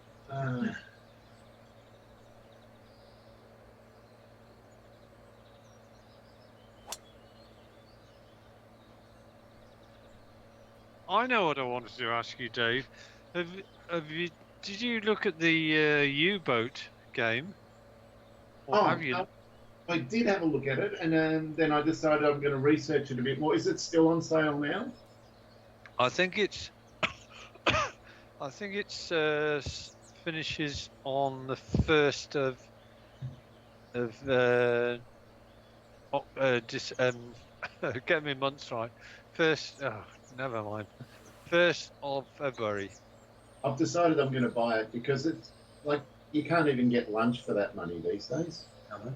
I know what I wanted to ask you, Dave. Did you look at the U-boat game? Or have you? I did have a look at it, and then I decided I'm going to research it a bit more. Is it still on sale now? I think it's. I think it's finishes on the 1st of get me months right. Never mind. 1st of February. I've decided I'm going to buy it because it's like you can't even get lunch for that money these days. How much?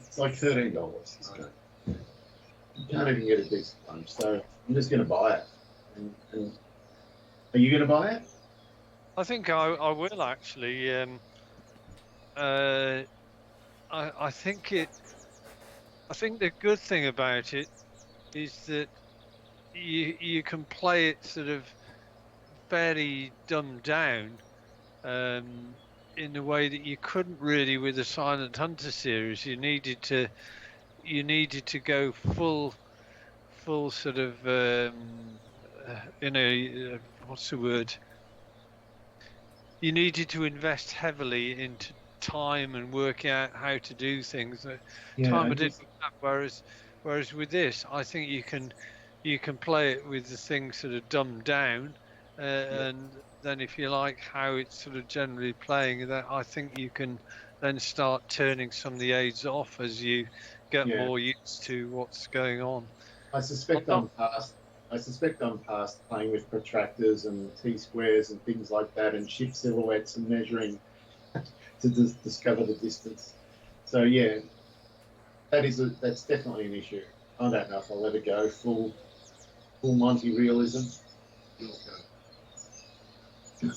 It's like $13 this Right. game. You can't even get a decent lunch, so I'm just going to buy it. And are you going to buy it? I think I will actually. I think it. I think the good thing about it is that you can play it sort of fairly dumbed down, in a way that you couldn't really with the Silent Hunter series. You needed to go full sort of what's the word? You needed to invest heavily into time and working out how to do things. Yeah, Time I I did just, that, whereas with this, I think you can play it with the things sort of dumbed down, yeah, and then if you like how it's sort of generally playing, that I think you can then start turning some of the aids off as you get yeah. more used to what's going on. I I'm suspect not. I'm past. I suspect I'm past playing with protractors and T-squares and things like that, and ship silhouettes and measuring to discover the distance. So yeah, that's definitely an issue. I don't know if I'll ever go full Monty realism. You'll go.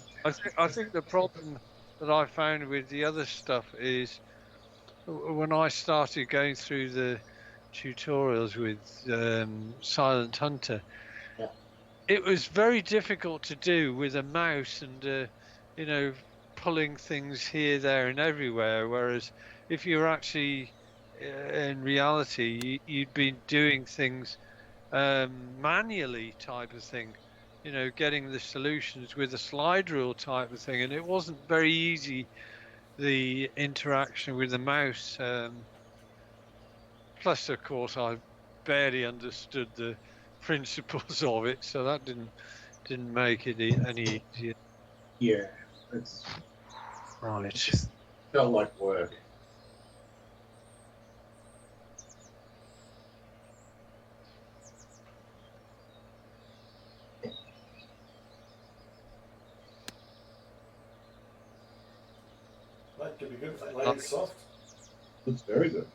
I think the problem that I found with the other stuff is when I started going through the tutorials with Silent Hunter, Yeah, it was very difficult to do with a mouse and you know, pulling things here, there, and everywhere. Whereas if you're actually in reality, you'd been doing things manually, type of thing. You know, getting the solutions with a slide rule type of thing, and it wasn't very easy, the interaction with the mouse. Plus, of course, I barely understood the principles of it, so that didn't make it any easier. yeah. It's Right. just felt like work. That could be good if it lands soft. Looks very good.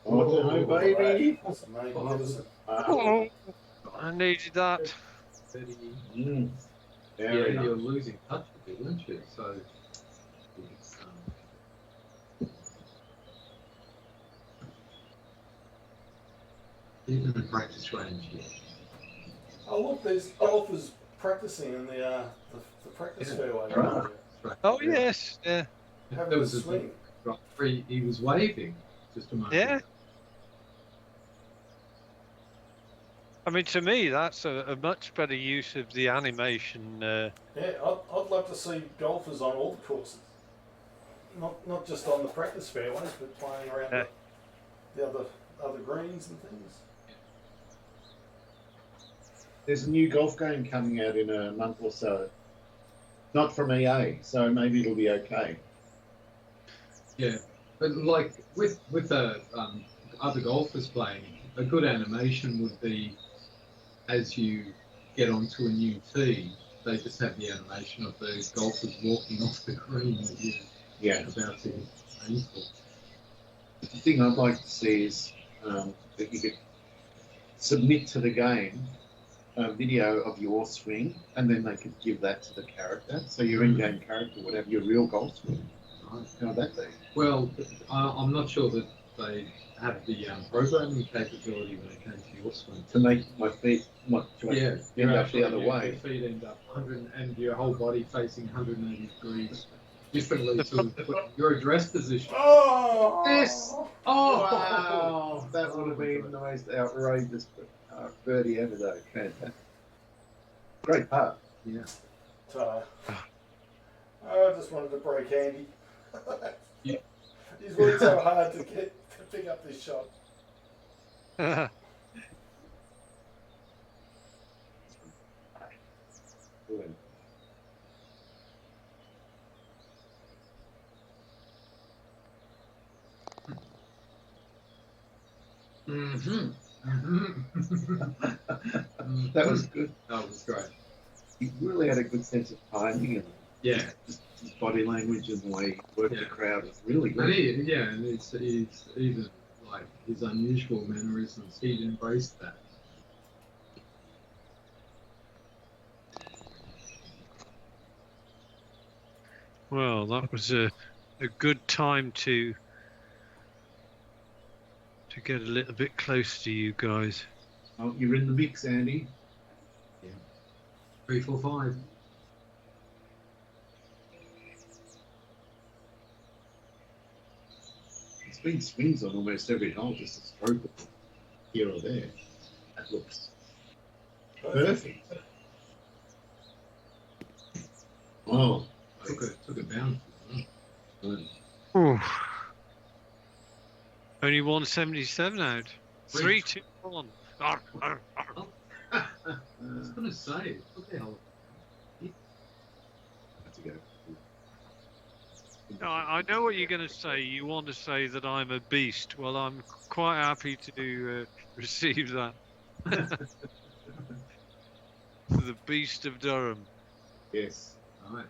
Oh, no, baby. That's magnificent. Oh, I needed that. 30. Mm, Yeah, very you're nice. losing touch with it, weren't you? So it's even the practice range here. Oh look, there's golfers practicing in the practice Yeah. fairway. Right. Right. Oh Yeah. yes, yeah, Having There a was a swing. right, he was waving just a moment yeah. ago. I mean, to me, that's a much better use of the animation. Yeah, I'd love to see golfers on all the courses, not just on the practice fairways, but playing around Yeah. the other greens and things. There's a new golf game coming out in a month or so. Not from EA, so maybe it'll be okay. Yeah, but like with the other golfers playing, a good animation would be as you get onto a new tee, they just have the animation of the golfers walking off the green that you're about to aim for. The thing I'd like to see is that you could submit to the game a video of your swing, and then they could give that to the character. So your in-game character would have your real golf swing. Right. How would that be? Well, I'm not sure that they have the programming capability when it came to your swing. To make my feet Yeah, end up the other way. Your feet end up 100 and your whole body facing 180 degrees differently to your address position. Oh! This! Oh, Wow! That would have been the most outrageous birdie ever, though. Fantastic. Great putt. Yeah. I just wanted to break Andy. Yeah. He's worked so hard to pick up this shot. Brilliant. Mm-hmm. That was good. That was great. You really had a good sense of timing. Yeah. Just his body language and the way he worked the Yeah. crowd was really And good. it's even like his unusual mannerisms. He'd embraced that. Well, that was a good time to get a little bit close to you guys. Oh, you're in the mix, Andy. 3, 4, 5. It's been swings on almost every hole, just a stroke here or there. That looks perfect. Oh, Took a bounce. good. Ooh. Only 177 out. 3, 2, 1. Arr, arr, arr. I was going to say, what the hell? Have to go. No, I know what you're going to say. You want to say that I'm a beast. Well, I'm quite happy to receive that. The Beast of Durham. Yes. Right.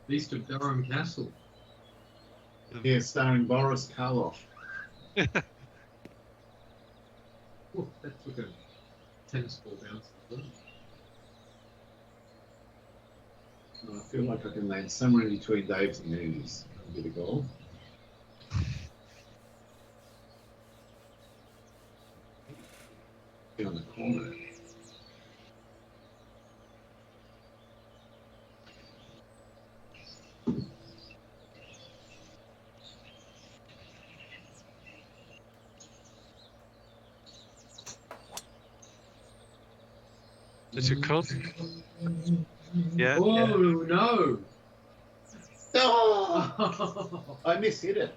Beast of Durham Castle. Yeah, starring Boris Karloff. Oh, that took a tennis ball bounce as well. I feel like I can land somewhere in between Dave's and Andy's. A bit of goal. Get on the corner. It's a cut. Yeah. Oh, yeah. no! Oh! I mishit it.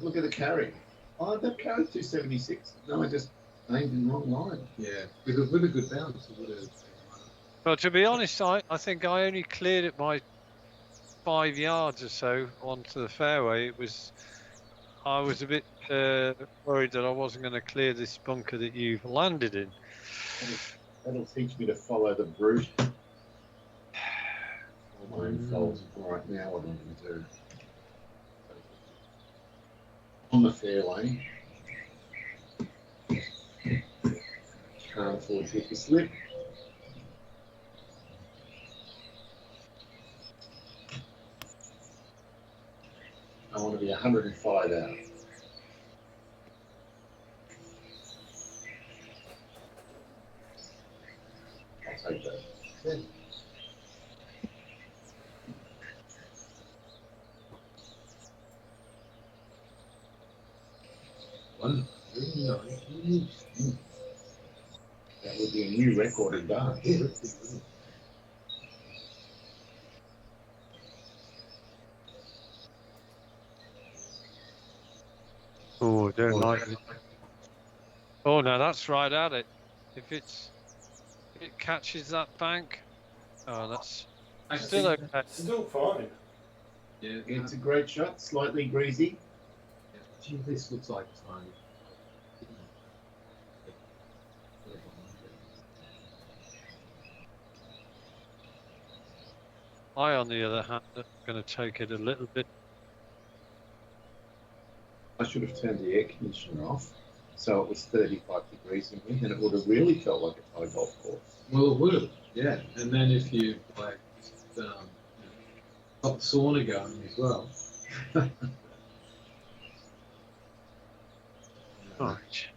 Look at the carry. Oh, that carry 276. No, I just aimed in the wrong line. Yeah, with a good bounce, it would have. Well, to be honest, I think I only cleared it by 5 yards or so onto the fairway. I was a bit worried that I wasn't going to clear this bunker that you've landed in. That'll teach me to follow the brute. All my own fault. All right, now what am I going to do? On the fairway. Can't afford to hit the slip. I want to be 105 out. I'll take that. Yeah. One. That would be a new record in darts. Oh, I don't like it. Oh, no, that's right at it. If it catches that bank, oh, that's still okay. Still fine. Yeah, It's a great shot, slightly greasy. Gee, this looks like time. I, on the other hand, am going to take it a little bit. I should have turned the air conditioner off, so it was 35 degrees in here, and it would have really felt like a Thai golf course. Well, it would have, yeah. And then if you like got the sauna going as well. Right.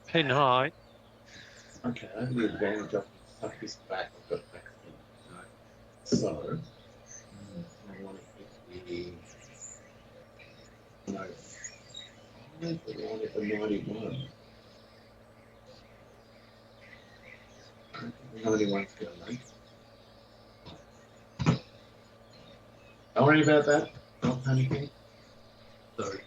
Pin high. Okay, I have the advantage of tuck this back. I've got back in. Right. So, I want to hit the. No. I want to hit the 91. I don't think the 91's going to make it. Don't worry about that. Not panicking. Sorry.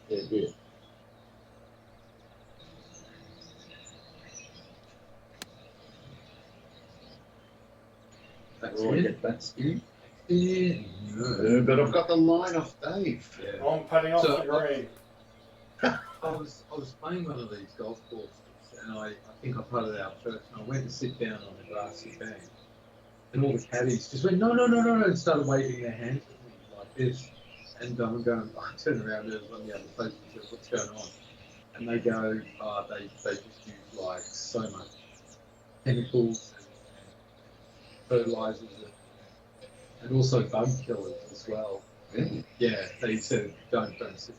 Fair bit. That's Oh, I it. get that spin. Yeah. But I've got the line off Dave. Yeah. I'm putting off So- the green. I was playing one of these golf courses, and I think I putted out first, and I went to sit down on the grassy bank, and all the caddies just went no, and started waving their hands at me like this, and I'm going. I turned around, there was on the other place, and said, "What's going on?" And they go, they just use like so much chemicals and fertilizers and also bug killers as well. Really? Yeah, they said don't sit.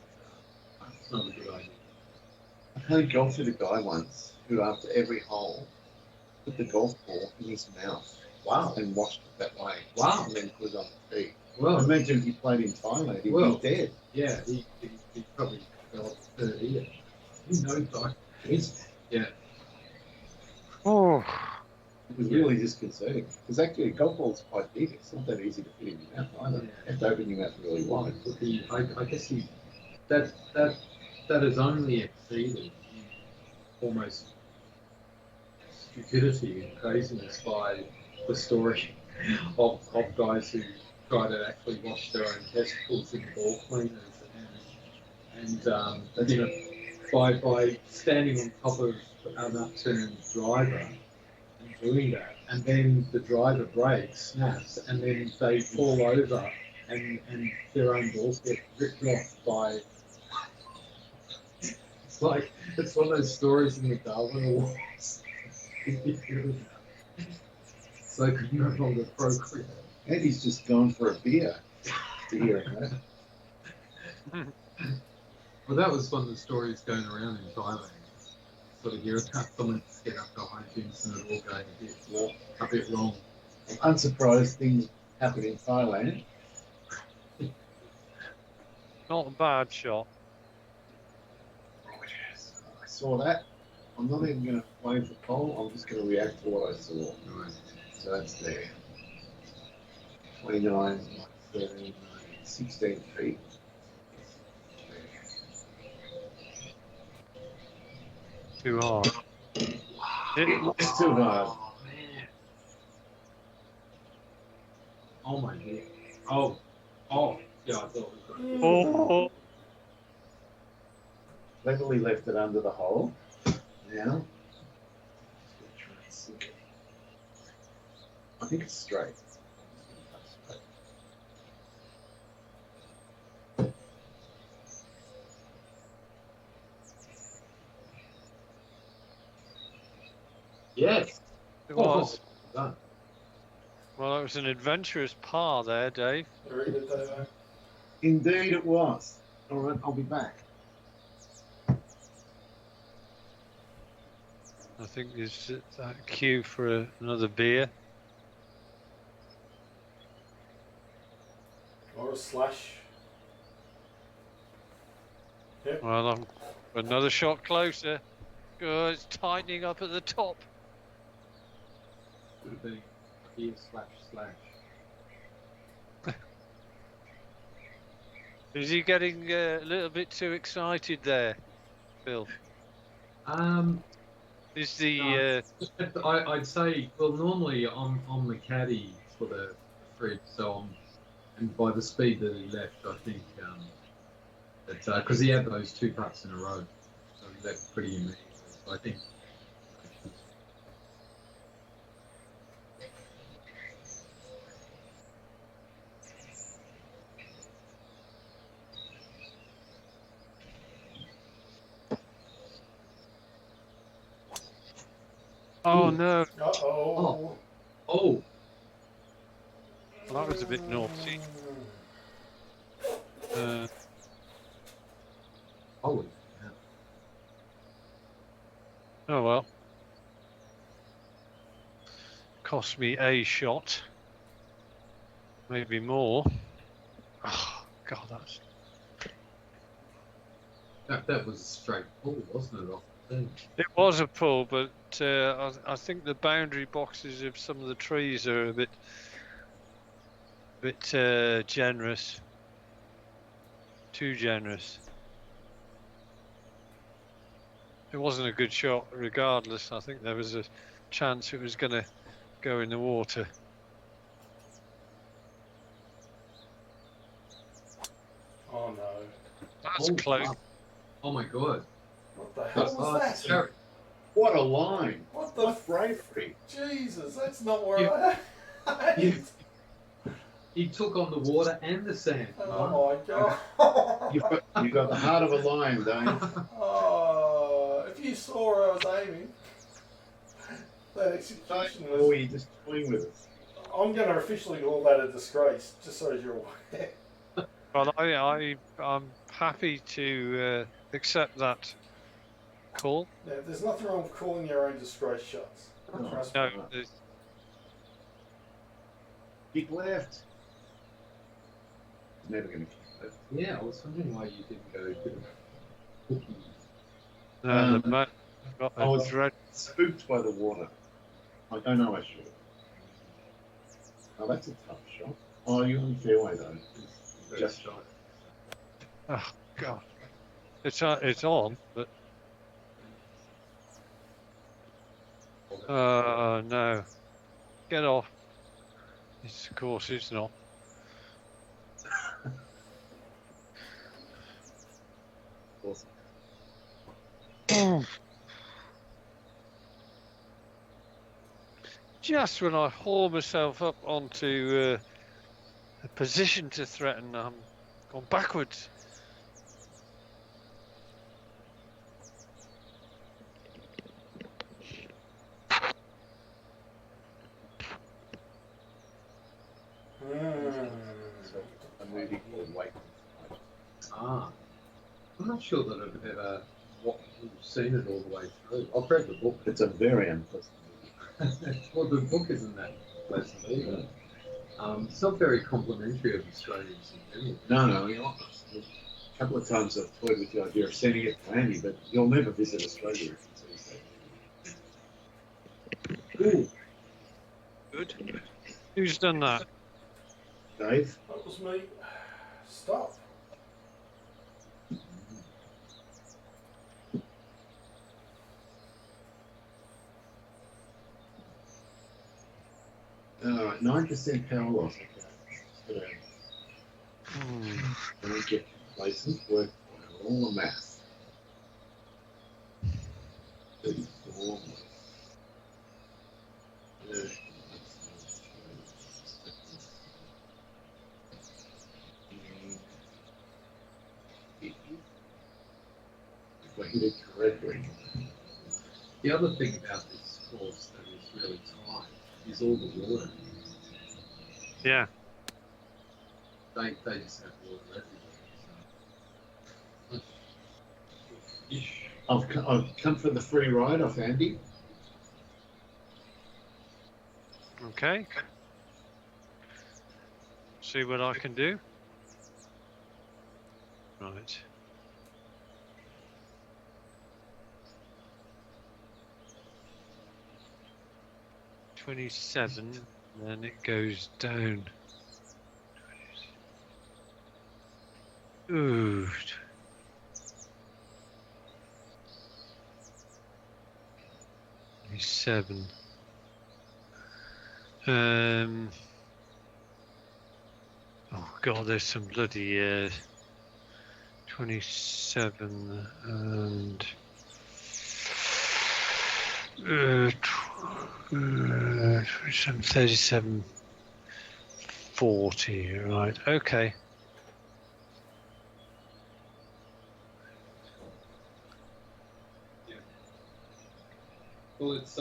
It's not a good idea. I played golf with a guy once who, after every hole, put the golf ball in his mouth. Wow. And washed it that way. Wow. And then put it on the tee. Well, Imagine if he played in Thailand, he'd well, be dead. yeah, he probably developed a third ear. Who knows? Yeah. Oh, It was really disconcerting. Because actually, a golf ball's quite big. It's not that easy to fit in your mouth either. You have to open your mouth really wide. I guess that is only exceeded in almost stupidity and craziness by the story of guys who try to actually wash their own testicles in ball cleaners and you know, by standing on top of an upturned driver and doing that, and then the driver breaks, snaps, and then they fall over and their own balls get ripped off by. It's one of those stories in the Darwin Awards. So they could no longer procreate. Eddie's just gone for a beer to hear that. Well, that was one of the stories going around in Thailand. Sort of hear about someone set up the hijinks and it all going a bit wrong. I'm unsurprised things happen in Thailand. not a bad shot. I saw that. I'm not even going to play the poll. I'm just going to react to what I saw. Right. So that's there. 29, 13, 16 feet. Too hard. It's too hard. Oh, man. Oh my god. Oh. Yeah, I thought it was Oh, Cleverly left it under the hole. Now, try and sink it. I think it's straight. Yes. it was. Done. Well, it was an adventurous par there, Dave. Very good, Davo. Indeed, it was. All right, I'll be back. I think there's that queue for another beer. Or a slash. Well, I'm another shot closer. Good, it's tightening up at the top. Would have been here //. Is he getting a little bit too excited there, Phil? Is the I'd say, well, normally I'm the caddy for the fridge, so and by the speed that he left, I think that because he had those 2 putts in a row, so he left pretty immediately. So I think. oh no, Uh-oh. Oh, that was a bit naughty. holy hell. Oh well, cost me a shot, maybe more. Oh God, that's That was a straight pull, wasn't it, off the thing? it was a pull, but I think the boundary boxes of some of the trees are a bit generous, too generous. It wasn't a good shot, regardless. I think there was a chance it was going to go in the water. Oh no. That's Oh, close. wow. Oh my god. hell was that? Terry, What a line! What the What bravery! Jesus, that's not where You- I you, he took on the water and the sand. Oh my god. You've got the heart of a lion, Dave. Oh, if you saw where I was aiming, that execution Or was. you just toying with us? I'm going to officially call that a disgrace, just so you're aware. Well, I'm happy to accept that call. Yeah, there's nothing wrong with calling your own disgrace shots. Oh, Trust No, me. there's- Kick left. He's never going to kick left. Yeah, I was wondering why you didn't go to the cookie. no, the man got I a was dread. spooked by the water. I don't know I should. Oh, that's a tough shot. Oh, you're on fairway though. Just shot. Oh God, it's on, but no, get off. It's, of course, it's not. awesome. Just when I haul myself up onto a position to threaten, I'm gone backwards. So a movie called Wake. Ah, I'm not sure that I've ever seen it all the way through. I've read the book. It's a very unpleasant movie. Well, the book isn't that pleasant either. It's not very complimentary of Australians in general. No, you're not. A couple of times I've toyed with the idea of sending it to Andy, but you'll never visit Australia if you say so. Ooh, Good. Who's done that? Dave. That was me. Stop. All right, 9% power loss. Okay. Don't get complacent. Work on all the math. 34. If I hit it correctly. The other thing about this course that is really tight is all the water. Yeah. They just have water everywhere. I've come for the free ride off Andy. Okay. See what I can do. Right. $27, then it goes down. Ooh. $27. Oh God, there's some bloody 27 and 27, 37, 40. Right. Okay. Well, it's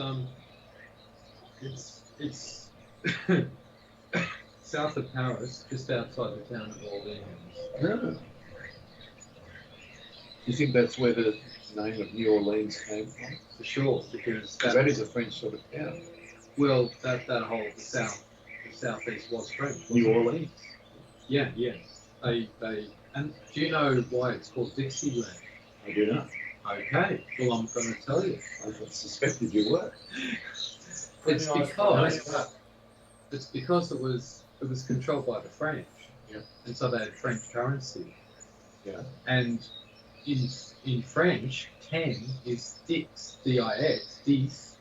south of Paris, just outside the town of Orleans. Yeah. You think that's where the name of New Orleans came from? For sure, because Because that is a French sort of town. well, that whole the southeast was French. wasn't New it? Orleans. Yeah. They and do you know why it's called Dixieland? I do not. Okay, well I'm going to tell you. I suspected you were. It's Pretty nice because it's because it was controlled by the French. Yeah. And so they had French currency. Yeah. And in French, 10 is dix, D-I-X, dix,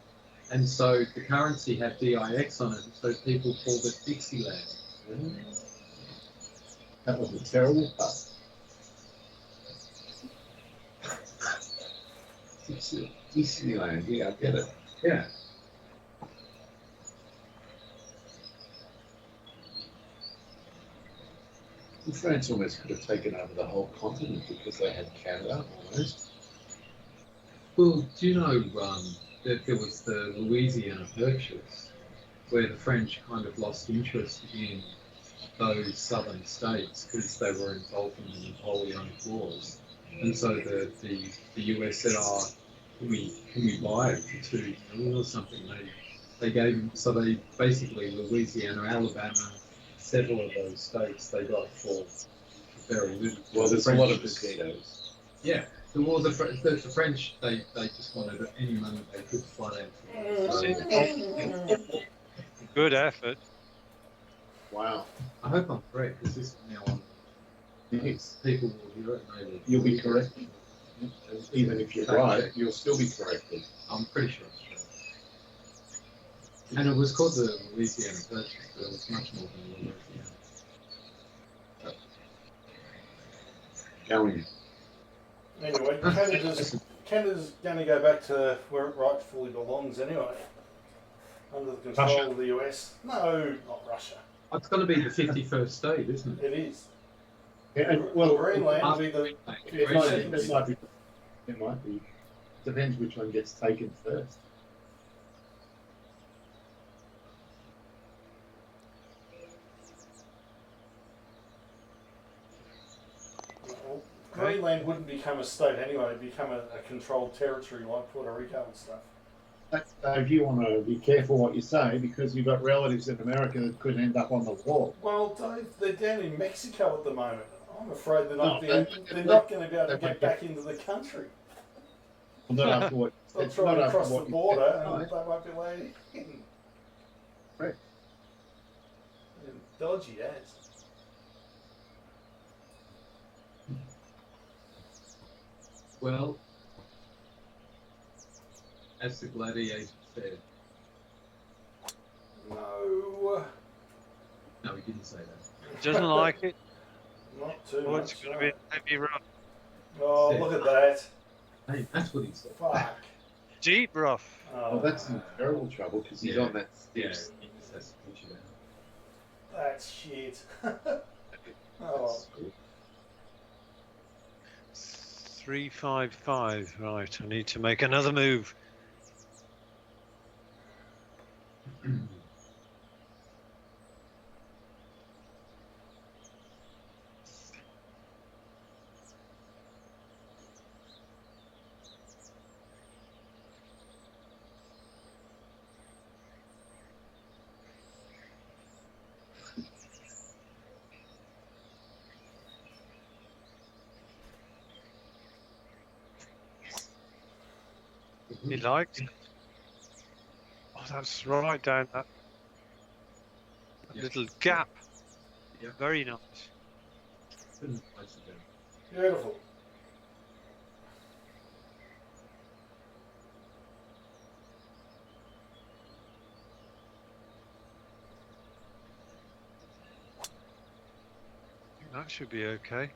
and so the currency had D-I-X on it, so people called it Dixieland. That was a terrible putt. Disneyland, yeah, I get it. Yeah. Well, France almost could have taken over the whole continent because they had Canada almost. Well, do you know that there was the Louisiana Purchase, where the French kind of lost interest in those southern states because they were involved in the Napoleonic Wars, and so the US said, "Oh, can we buy it for $2 million or something?" They gave them, so they basically Louisiana, Alabama, several of those states they got for very little. Well, there's a lot of mosquitoes. Yeah. Well, the French, they just wanted any money they could financially. Good effort. Wow. I hope I'm correct because this is now on. Yes. People will hear it and they will. You'll be corrected. Even if you're right, you'll still be corrected. I'm pretty sure it's true. And it was called the Louisiana Purchase, but it was much more than Louisiana. Going. Anyway, Canada's going to go back to where it rightfully belongs anyway. Under the control Russia. of the US. No, not Russia. It's going to be the 51st state, isn't it? It is. Yeah, well, Greenland will be the it might be. It might be. Depends which one gets taken first. Well, Greenland wouldn't become a state anyway, it'd become a controlled territory like Puerto Rico and stuff. If you want to be careful what you say, because you've got relatives in America that could end up on the wall. Well, Dave, they're down in Mexico at the moment. I'm afraid they're not, No, they're not going to be able to get back into the country. Well, not after what. They'll it's try not to after cross the what you border said, and no. they won't be allowed in. Right. Dodgy as. Well, as the gladiator said. No, No, he didn't say that. Doesn't like it. not too Oh, much. it's going to be a heavy run. Oh, look at that. Hey, that's what he said. Fuck. Deep rough. Well, that's in terrible trouble because he's on that Yeah, steps. he just has to push it out. That's shit. Oh, That's good. 355. Right, I need to make another move. He liked it. Oh, that's right down that Yeah. little gap. Yeah. Very nice. Couldn't place it down. beautiful. That should be okay.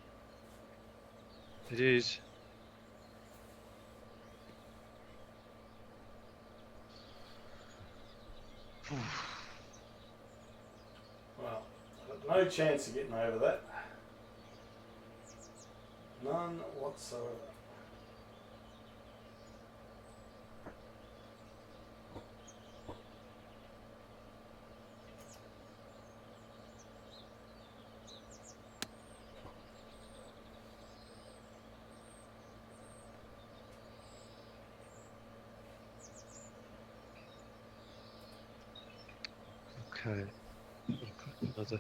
It is. Well, I've got no chance of getting over that. None whatsoever. Okay. Another.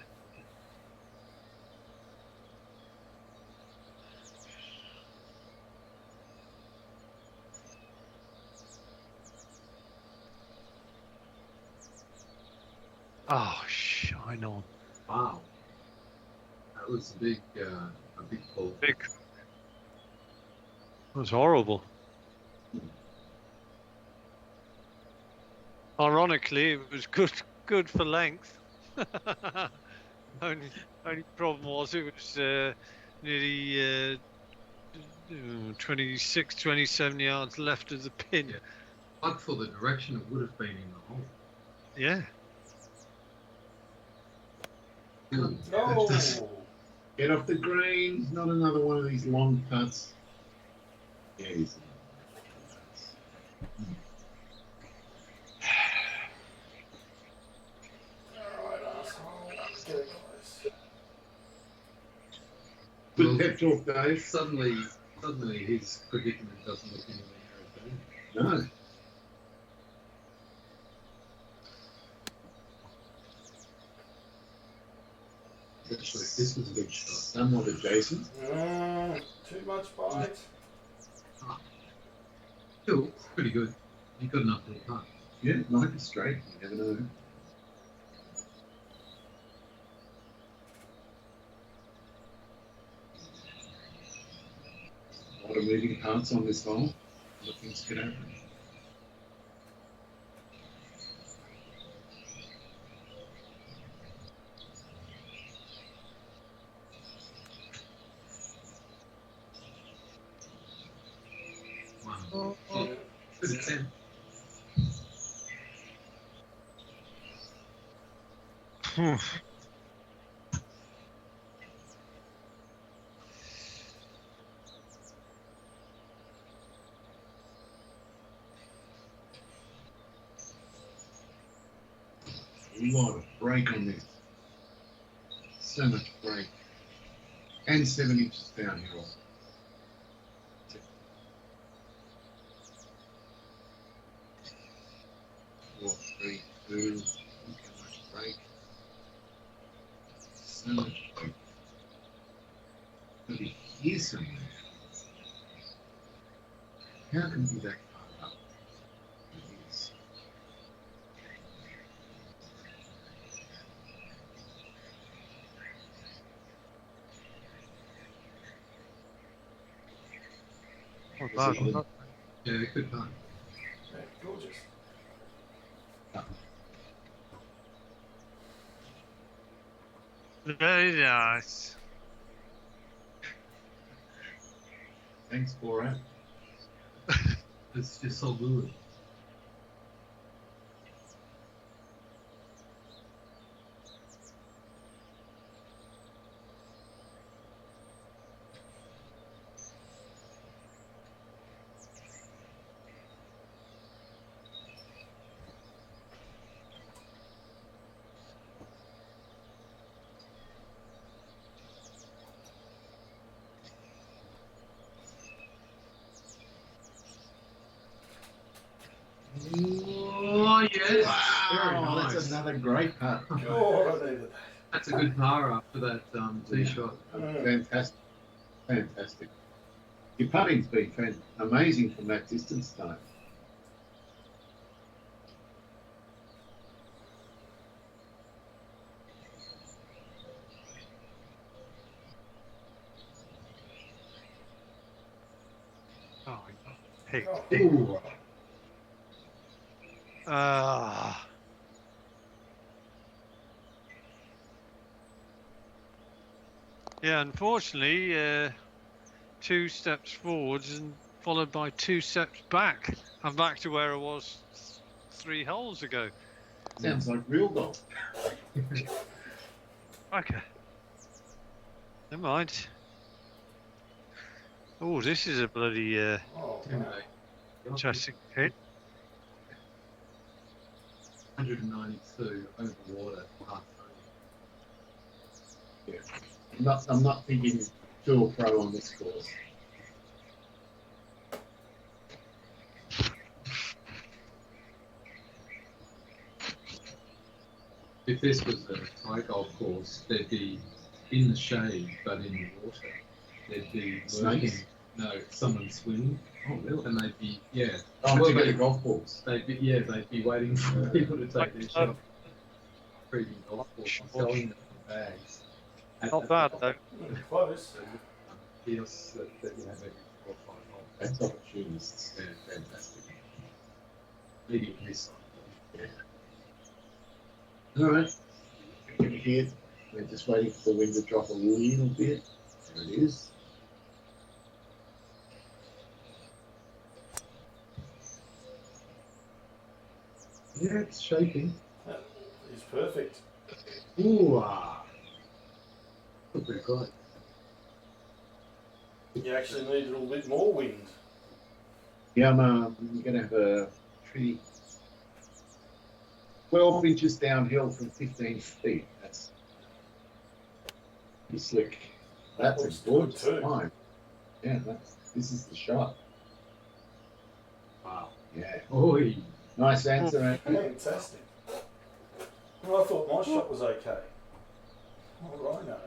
Oh, shine on. Wow. That was a big pull. Big. That was horrible. Ironically, it was good for length. only problem was it was nearly 26, 27 yards left of the pin. Yeah. But for the direction, it would have been in the hole. Yeah. Go! Get off the green. Not another one of these long putts. Yeah, he's Alright, asshole. Get it, guys. good pep talk, Dave. Suddenly his predicament doesn't look anywhere near as bad. No. Actually, this was a good shot. Somewhat adjacent. Too much bite. Still, pretty good. You got enough to the putt. Yeah, might be straight. You never know. A lot of moving parts on this hole. A lot of things could happen. Wow. Good attempt. A lot of break on this. So much break. And 7 inches downhill. 4, 3, 2. Look how much break. So much break. But here somewhere. How can it be that far up? It is. Not bad. Yeah, good putt. Yeah, gorgeous. Very nice. Thanks, Borat. It's just so good. Oh, yes. Very Wow, nice. that's another great putt. God, I needed that. That's a good par after that tee shot. Fantastic. Fantastic. Your putting's been amazing from that distance, though. Oh, hey. Oh, Ooh. Ah. Yeah, unfortunately, 2 steps forwards and followed by 2 steps back. I'm back to where I was 3 holes ago. Sounds like real golf. Okay. Never mind. Oh, this is a bloody oh, Anyway, wow. interesting hit. 192 over water, par 3. I'm not thinking tour pro on this course. If this was a Thai golf course, they'd be in the shade, but in the water. They'd be working. Snakes? No, someone swimming, Oh, really? and they'd be Oh, well, to get they- a golf balls. they'd be waiting for people to take their shot. Treating golf balls, selling them in bags. Not bad though. Close. Kiosks that you have every 4 or 5 holes. That's opportunists. Yeah, fantastic. Medium risk. All right. Here, we're just waiting for the wind to drop a little bit. There it is. Yeah, it's shaping. That is perfect. Ooh, ah. Look pretty close. You actually need a little bit more wind. Yeah, I'm going to have a pretty 12 inches downhill from 15 feet. That's pretty slick. That That's a looks good gorgeous too. climb. Yeah, this is the shot. Wow. Yeah. Oi. Nice answer, Andy. Fantastic. Well, I thought my shot was okay. All right, no.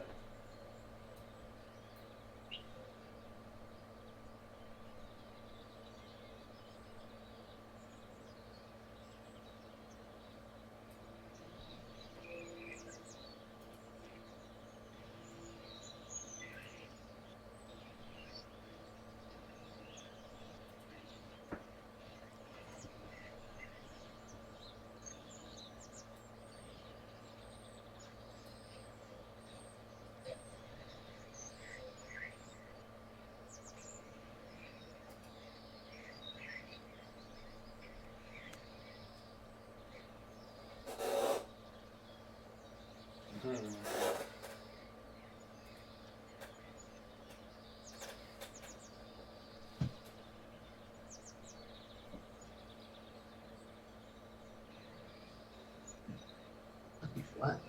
Might be flat.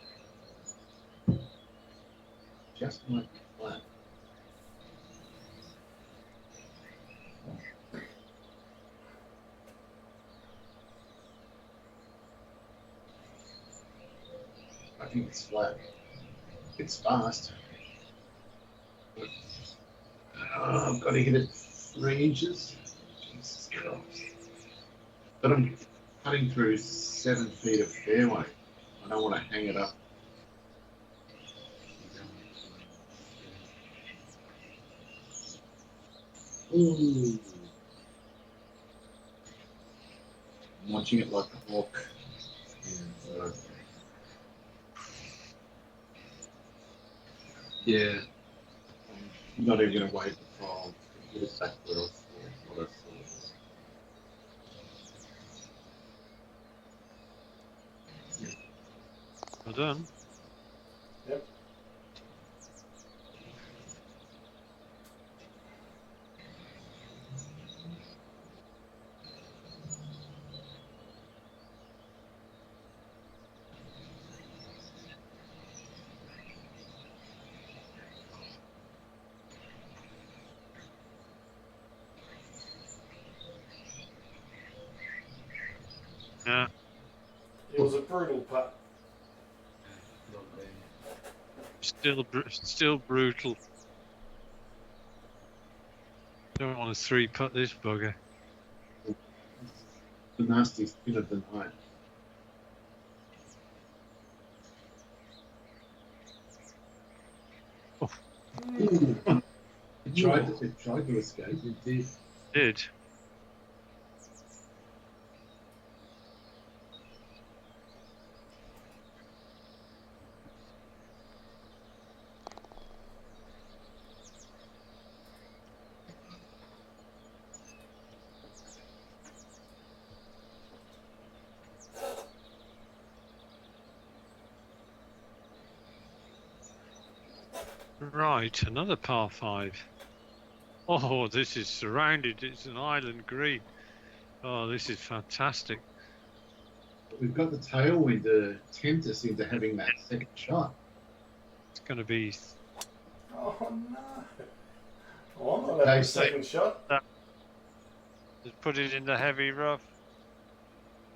Just might be flat. I think it's flat. It's fast. I've got to hit it 3 inches. Jesus Christ. But I'm cutting through 7 feet of fairway. I don't want to hang it up. Ooh. I'm watching it like a hawk. Yeah, Yeah. I'm not even going to wait for fall. Get it back where I saw what I saw. Well done. Yep. Yeah. It was a brutal putt. Still brutal. Don't want to 3-putt this bugger. The nastiest hit of the night. Ooh. It tried to escape. It did. Did. Right, another par 5. Oh, this is surrounded. It's an island green. Oh, this is fantastic. We've got the tailwind to tempt us into having that second shot. It's going to be. Oh no. Well, I'm not having a second shot. Just put it in the heavy rough.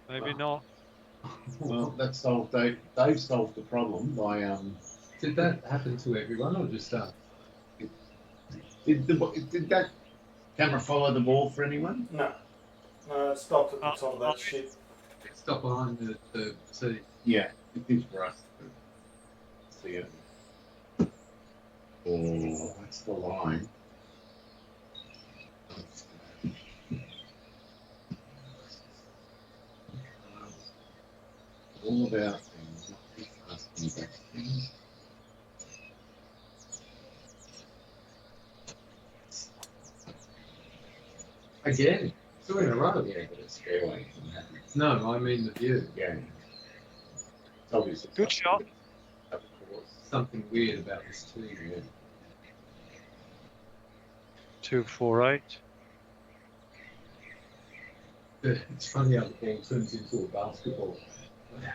Maybe not. Well, that solved Dave solved the problem by Did that happen to everyone or just us? did that camera follow the ball for anyone? No. No, it stopped at the top of that shit. Stop behind the tee. Yeah, it did for us. See it. Oh, that's the line. All about things, not too fast and back things. Again, 2 in a row. Yeah, but it's fairway. I'm happy. No, I mean the view. Yeah. It's obviously Good shot. Of course. Something weird about this too. Yeah. 248. It's funny how the ball turns into a basketball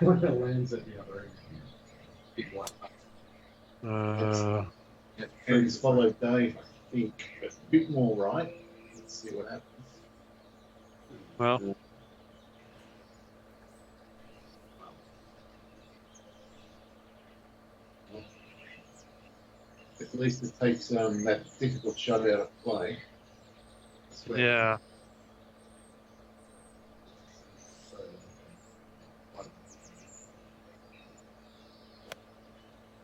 when it lands at the other end. Big white. Yeah, And it's followed Dave, I think, a bit more right. Let's see what happens. Well, At least it takes that difficult shot out of play. yeah.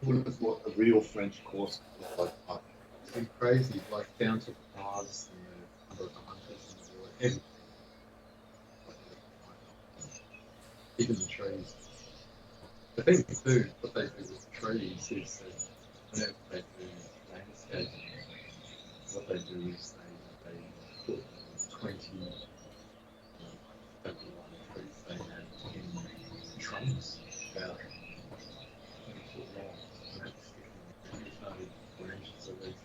What is what a real French course looks like. It's been crazy, like down to the bars and the number of hunters and the water. Everything. Even the trees. The thing too, what they do with the trees is that whenever they do landscaping, what they do is they put 20, 31 trees they have in trunks about 20 foot long. And that's there's no branches or leaves.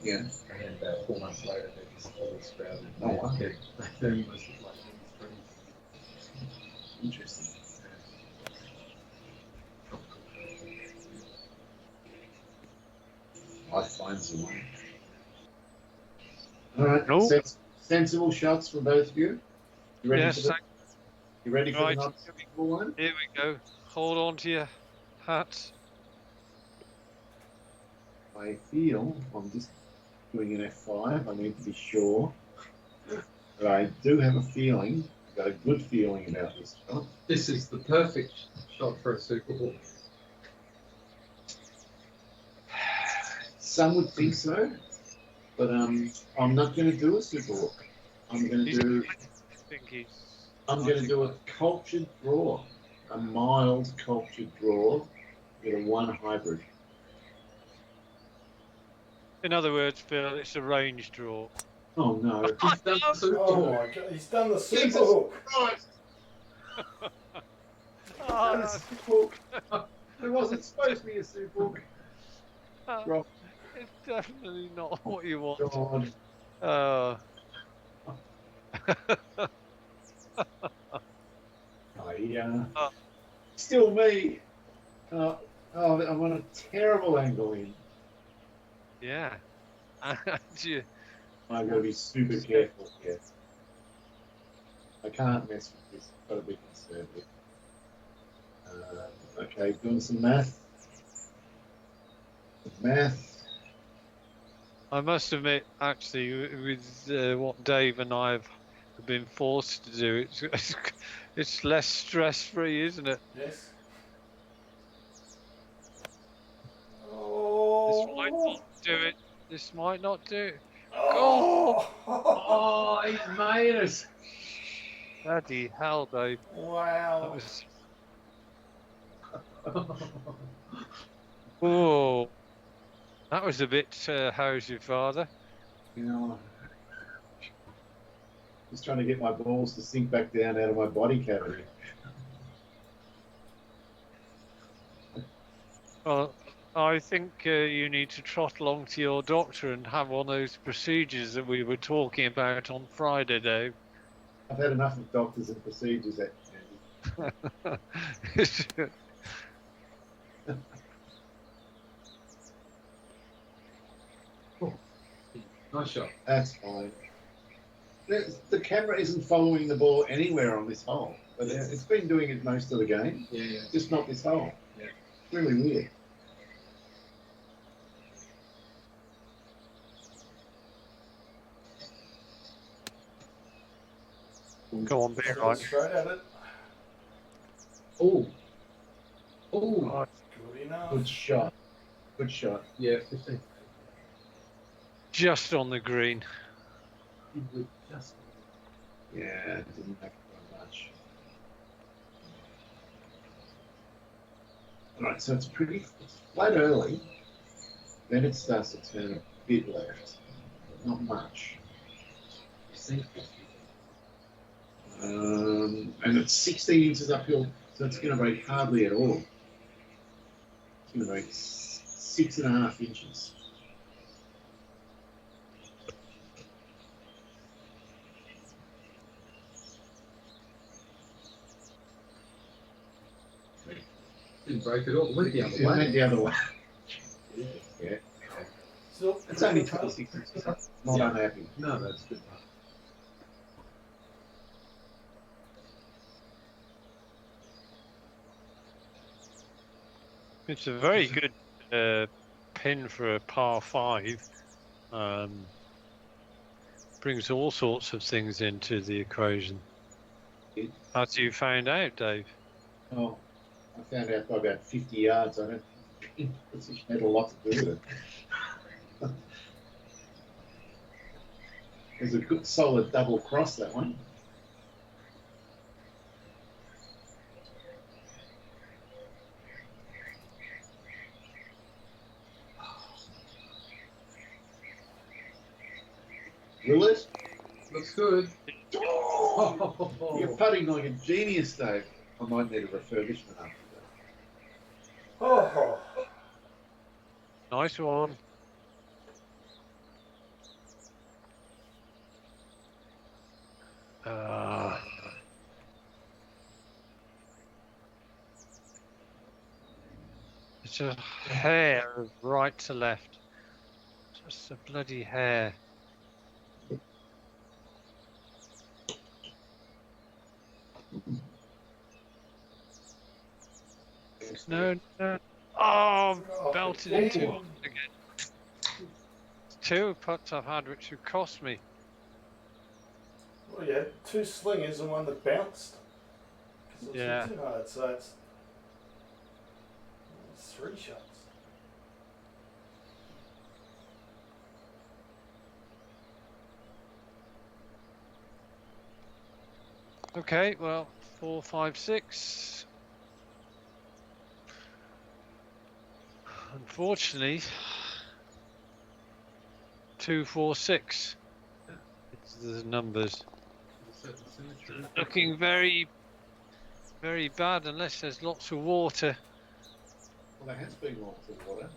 Yeah. And then about 4 months later, they're just all sprouted. Oh, wow. They very much look like these trees. Interesting. I find some way. All right. No. Sensible shots from both of you. You ready Yes. for the, you ready for Right. the not sensible one? Here we go. Hold on to your hats. I feel I'm just doing an F5. I need to be sure. But I do have a feeling. I've got a good feeling about this shot. This is the perfect shot for a Super Bowl. Some would think so, but I'm not going to do a super hook. I'm going to do. I'm going to do a cultured draw, a mild cultured draw with a 1 hybrid. In other words, Phil, it's a range draw. Oh no! He's done the Super Oh Bowl. my god, he's done the super Jesus hook. Christ! Oh, That was a super hook. It wasn't supposed to be a super hook. Rob, it's definitely not what you want. God. Still me. Oh, I'm on a terrible angle in. Yeah. And you, I've got to be super careful here. I can't mess with this. I've got to be conservative. Okay, doing some math. I must admit, actually, with what Dave and I have been forced to do, it's less stress-free, isn't it? Yes. This might Oh. not do it. This might not do it. Oh. Oh, he's made us. Bloody hell, Dave. That Wow. was. Oh, that was a bit. How's your father? You know, just trying to get my balls to sink back down out of my body cavity. Well, I think you need to trot along to your doctor and have one of those procedures that we were talking about on Friday, Dave. I've had enough of doctors and procedures, Andy. Nice shot. That's fine. The camera isn't following the ball anywhere on this hole, but it's been doing it most of the game. Yeah. Just not this hole. Yeah. Really weird. Go on, be Straight right. straight at it. Oh. Oh, Good enough. Good shot. Good shot. Yeah, 15. just on the green. He would just. Yeah, it didn't have quite much. All right, so it's flat early. Then it starts to turn a bit left. Not much. You see? and it's 16 inches uphill, so it's going to break hardly at all. It's going to break 6.5 inches. Didn't break it all. It went the other It went way. the other way. Yeah. Still, It's only 26 inches. Not Yeah. unhappy. No, that's good. It's a very good pin for a par 5. Brings all sorts of things into the equation. As you found out, Dave. Oh, I found out by about 50 yards. I don't think the position had a lot to do with it. It was a good solid double cross, that one. Will it? Looks good. Oh, Oh, you're putting like a genius, Dave. I might need a refurbishment after that. oh, Nice one. It's a hair of right to left. Just a bloody hair. No, no. Oh, belted into it again. 2 putts I've had which have cost me. well, you had 2 slingers and one that bounced. 'Cause it was Yeah. too hard, so it's 3 shots. Okay, well, 4, 5, 6. Unfortunately, 2, 4, 6. It's the numbers. Looking very, very bad unless there's lots of water. Well, there has been lots of water.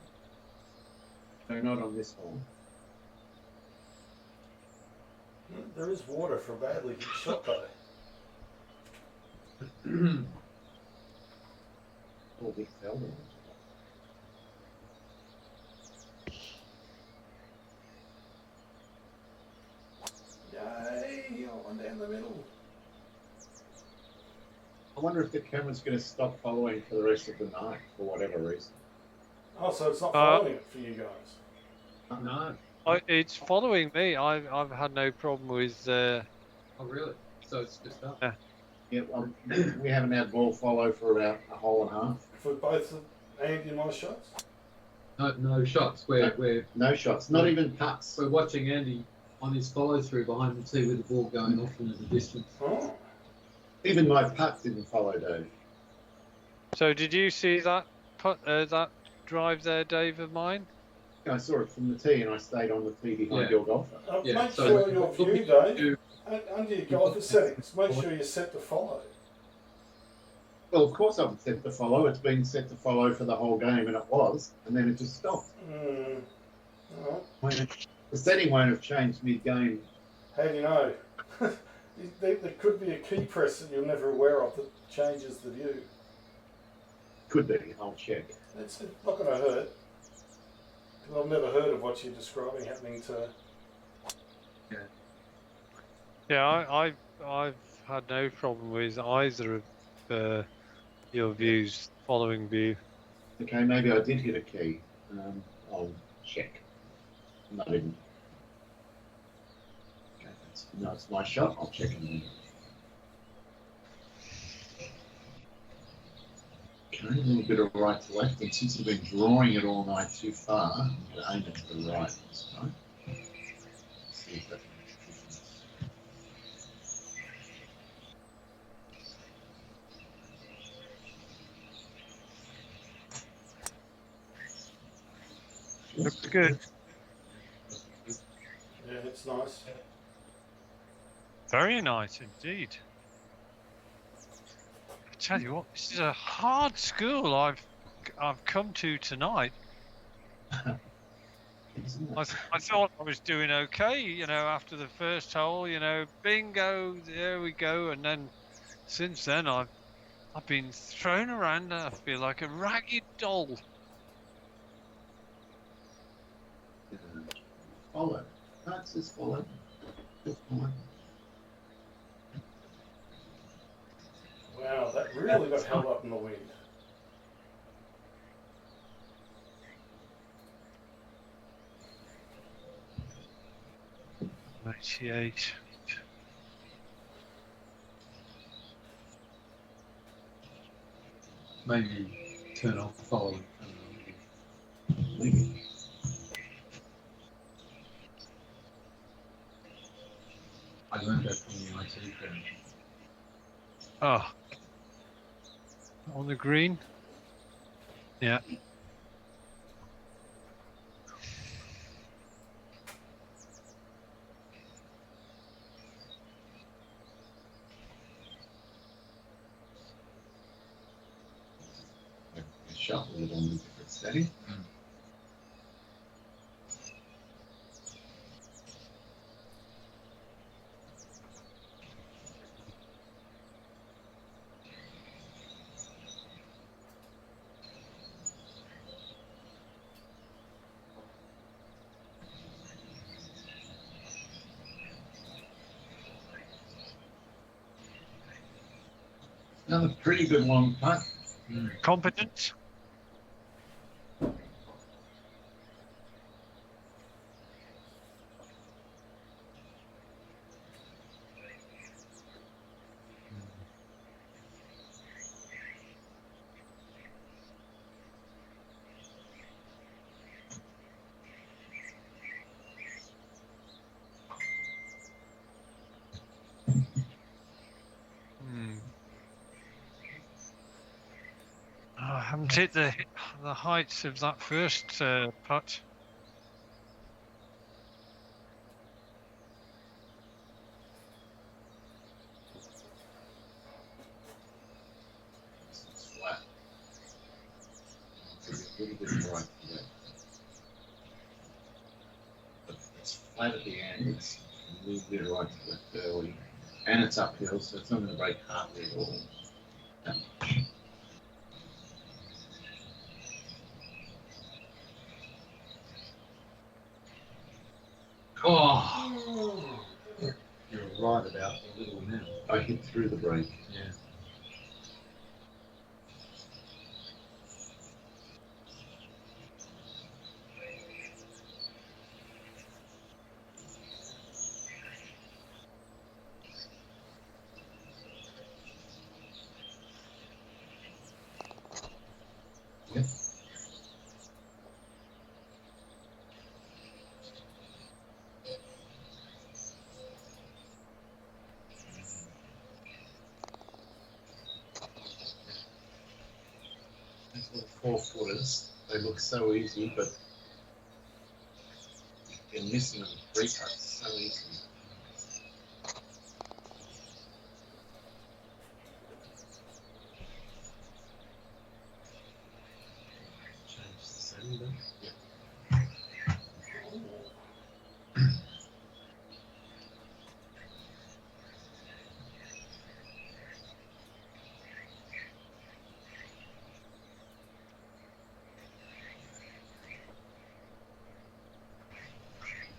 No, not on this hole. There is water for a badly hit shot though. Oh, big fell there. Yay! One down the middle. I wonder if the camera's going to stop following for the rest of the night for whatever reason. Oh, so it's not following it for you guys. no. It's following me. I've had no problem with. Oh, really? So it's just up. Yeah, we haven't had ball follow for about a hole and a half. For both Andy and my shots? No shots. We're No shots, not even putts. we're watching Andy on his follow through behind the tee with the ball going off into the distance. Oh. Even my putt didn't follow, Dave. So did you see that that drive there, Dave, of mine? I saw it from the tee and I stayed on the tee behind Yeah. your golfer. Yeah, Make so sure your looking view, to- Dave, under your golfer settings, make sure you're set to follow. Well, of course I'm set to follow. It's been set to follow for the whole game and it was, and then it just stopped. Alright. The setting won't have changed mid-game. How do you know? there could be a key press that you're never aware of that changes the view. Could be, I'll check. It's not going to hurt. Because I've never heard of what you're describing happening to. Yeah, I've had no problem with either of your views. Following view. Okay, maybe I did hit a key. I'll check. Not even. Okay, it's my shot. I'll check in a minute. Okay, a little bit of right to left, and since I've been drawing it all night too far, I'm going to aim it to the right this time. See if that makes a difference. Looks good. Yeah, it's nice. Very nice indeed. I tell you what, this is a hard school I've come to tonight. Isn't I, it? I thought I was doing okay, after the first hole, bingo, there we go. And then since then, I've been thrown around. I feel like a ragged doll. Follow. That's just follow. Just follow. Wow, that really got held up in the wind. '98. Maybe turn off following. Maybe. I learned that from the IT firm. Oh, on the green. Yeah. Shuffle it on the different setting. Another pretty good long putt. Competent. I haven't hit the heights of that first putt. It's flat. It's a little bit right to left. But it's flat at the end. It's a little bit right to left early. And it's uphill, so it's not going to break hardly at all. That much. Oh, you're right about the little now. I hit through the break. Yeah. Yep. These little 4-footers, they look so easy, but you're missing them 3 putts so easily. Change the setting then? Yeah.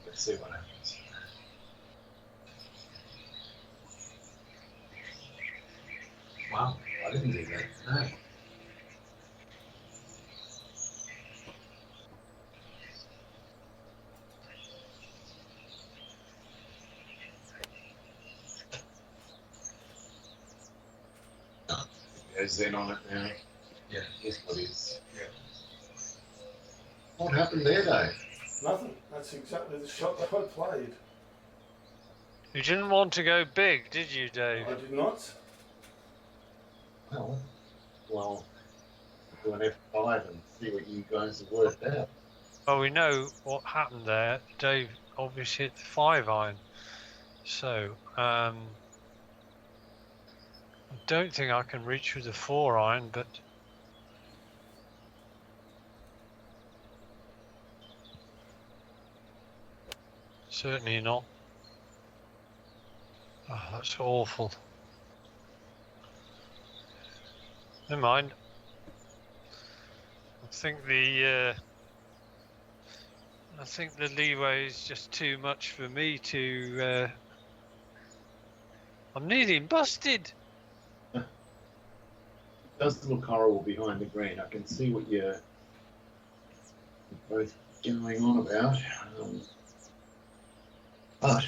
Let's see what happens. Wow, I didn't do that. No. There's Zen on it now. Yeah. Here's what is. Yeah. What happened there, Dave? Nothing. That's exactly the shot that I played. You didn't want to go big, did you, Dave? I did not. Well, do an F5 and see what you guys have worked out. Well, we know what happened there. Dave obviously hit the 5-iron. So, don't think I can reach with a 4-iron, but certainly not. Oh, that's awful. Never mind. I think the leeway is just too much for me to. I'm nearly busted. It does look horrible behind the green. I can see what you're both going on about. But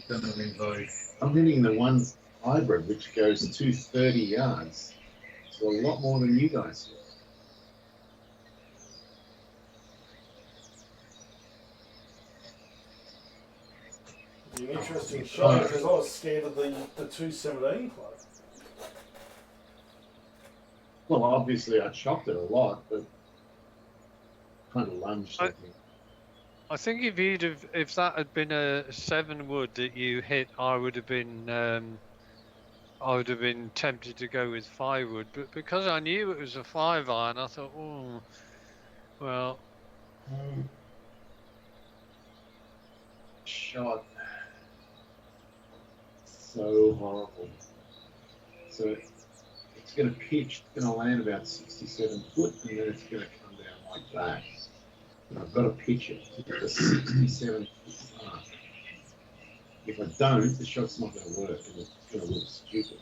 You're going to win both. I'm hitting the one hybrid, which goes 230 yards. So a lot more than you guys do. It'd be an interesting shot because I was scared of the 217 club. Well, obviously I chopped it a lot, but kind of lunged. I think if that had been a 7 wood that you hit, I would have been tempted to go with 5 wood. But because I knew it was a 5-iron, I thought, oh, well. Shot. So horrible. So it's going to pitch, it's going to land about 67 foot, and then it's going to come down like that. And I've got to pitch it to get the 67 foot mark. If I don't, the shot's not going to work, and it's going to look stupid.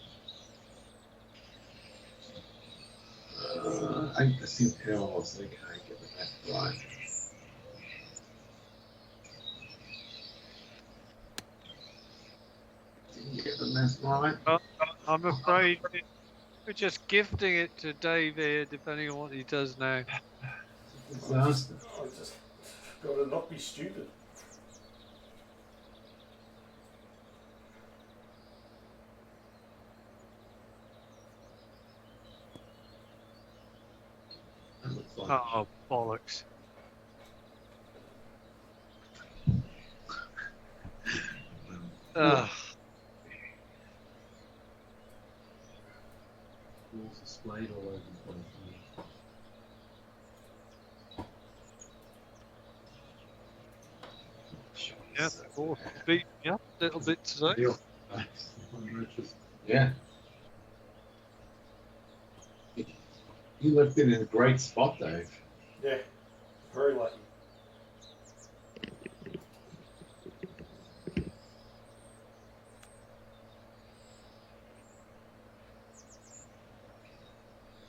8% power loss, okay, get the back right. Didn't get the math right. I'm afraid we're just gifting it to Dave here, depending on what he does now. Disaster. I just got to not be stupid. That looks like Oh, bollocks. Ugh. Balls are splayed all over the place. Yeah, of course. Beat me up a little bit today. yeah. You left it in a great spot, Dave. Yeah, very lucky.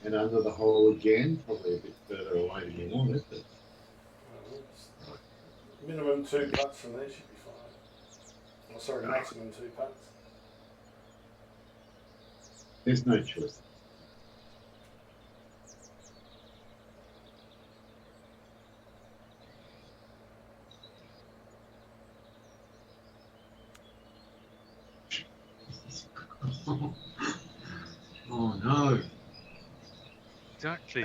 And under the hole again, probably a bit further away than you wanted, but Minimum 2 putts from there should be fine. Oh, sorry, maximum 2 putts. there's no choice. Oh no. Exactly.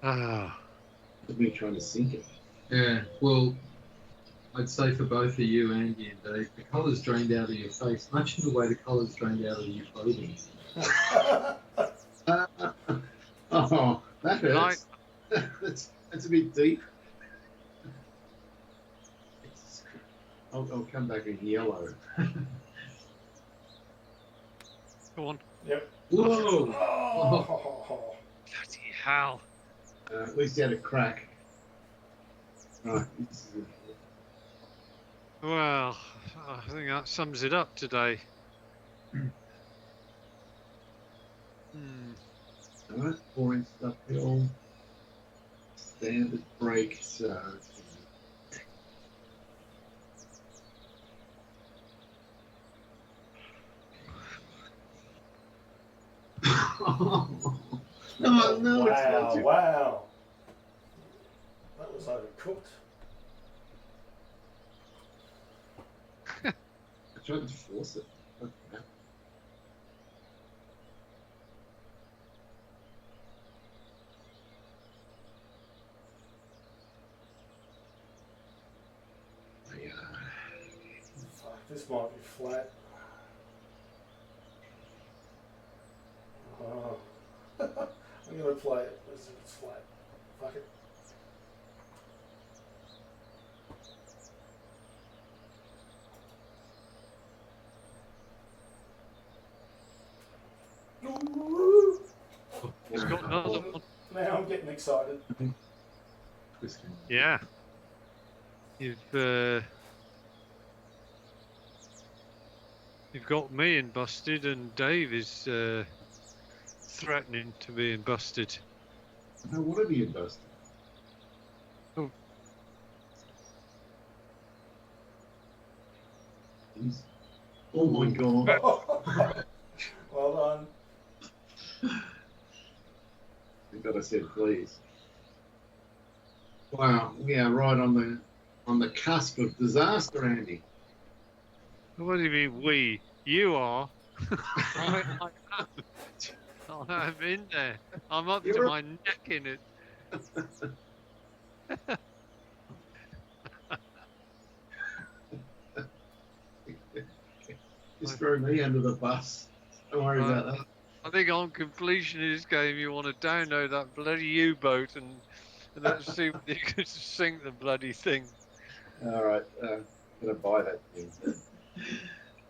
Ah. Me trying to sink it. Yeah, well, I'd say for both of you, Andy and Dave, the colour's drained out of your face, much in the way the colour's drained out of your clothing. Oh, that hurts. That's a bit deep. I'll come back in yellow. Go on. Yep. Whoa! Oh. Bloody hell. At least you had a crack. Right. Well, I think that sums it up today. Alright, 4-inch uphill. Standard break, so. No, no, wow, it's not too. wow. That was overcooked. I tried to force it. Okay. This might be flat. Oh. I'm going to play it as if it's flat. Fuck it. Ooh. It's got another one. Now I'm getting excited. Twisting. Yeah. You've got me in busted, and Dave is threatening to be in busted. No, what have you busted? Oh. Jeez. Oh my god. Well done. I thought I said please. Wow, we are right on the cusp of disaster, Andy. What do you mean we? You are. I am in there. I'm up to You're- my neck in it. Just throw me under the bus. Don't worry about that. I think on completion of this game, you want to download that bloody U-boat and let's see if you can sink the bloody thing. All right, I'm gonna buy that thing.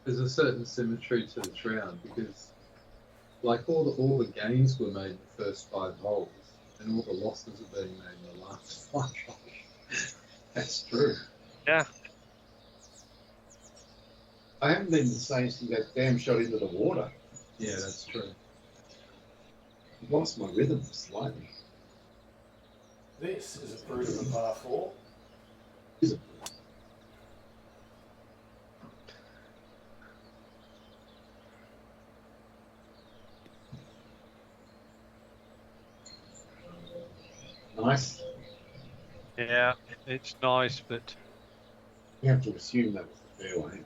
There's a certain symmetry to the shroud because, like, all the gains were made in the first 5 holes, and all the losses are being made in the last 5 holes. That's true. Yeah. I haven't been the same since that damn shot into the water. Yeah, that's true. I've lost my rhythm slightly. This is a proof of a par 4. Is it? Nice. Yeah, it's nice, but You have to assume that was the fairway.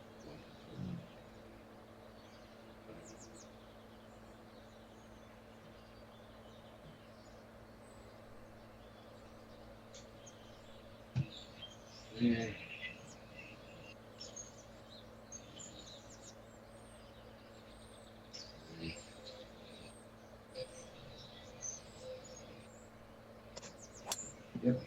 Yeah. Yep.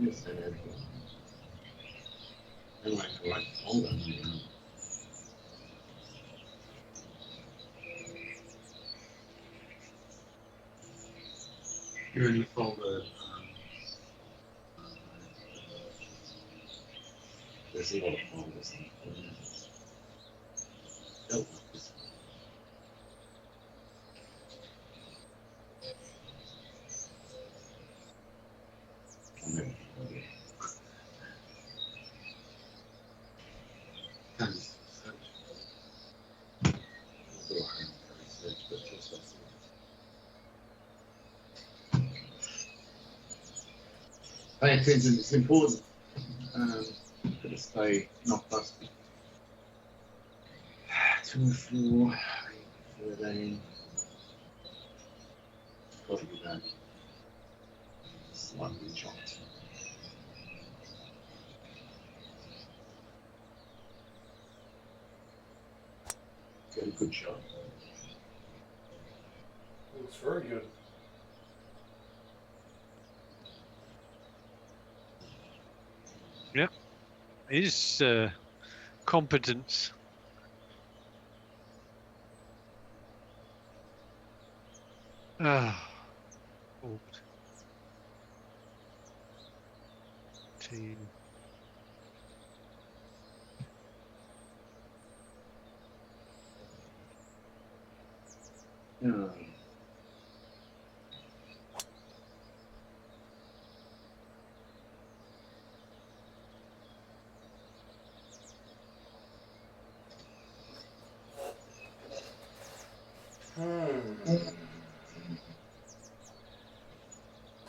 Yes, I did. I like all that. You're in the folder. There's a lot of folders. Oh, pay attention, it's important. Gotta stay not busted. 2 and 4, 8, 13. Gotta be back. Slightly chopped. Get a good shot. Looks very good. his competence. Ah. Oh. Team. Yeah. Do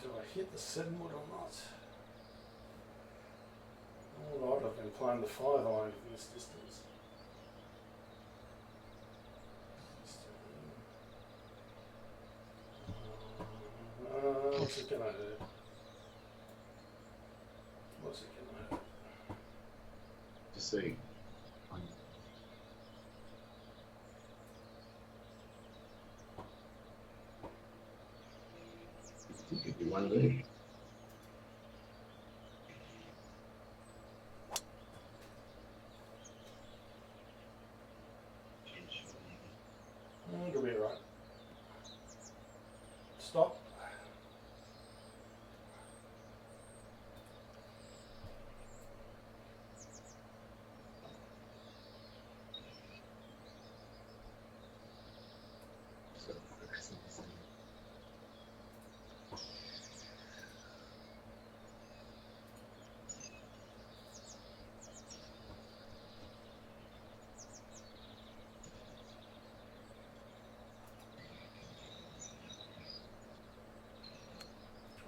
I hit the 7 wood or not? Alright, I've been playing the 5 iron from this distance. What's it gonna hurt? What's it gonna hurt? To see. It could be one of these. It'll be alright. Stop. So,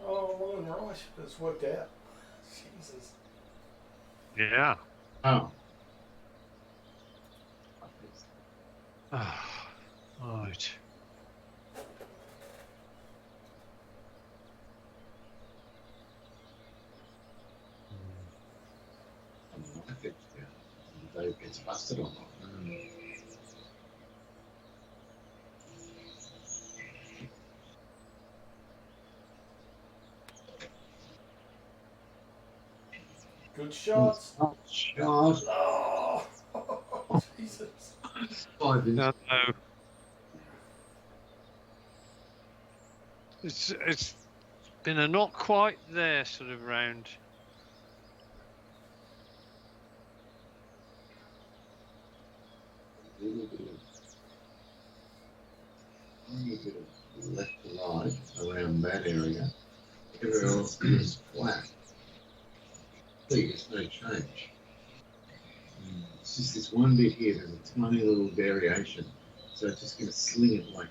Oh, well and right, but it's worked out. Jesus. Yeah. oh. Right. If it, if it gets busted or not. Good shots. Shot. Oh, Jesus. 5 inches. No. It's been a not quite there sort of round. A little bit of left to right around that area. Everywhere else is flat. There's no change. It's just this one bit here, there's a tiny little variation. So it's just going to sling it like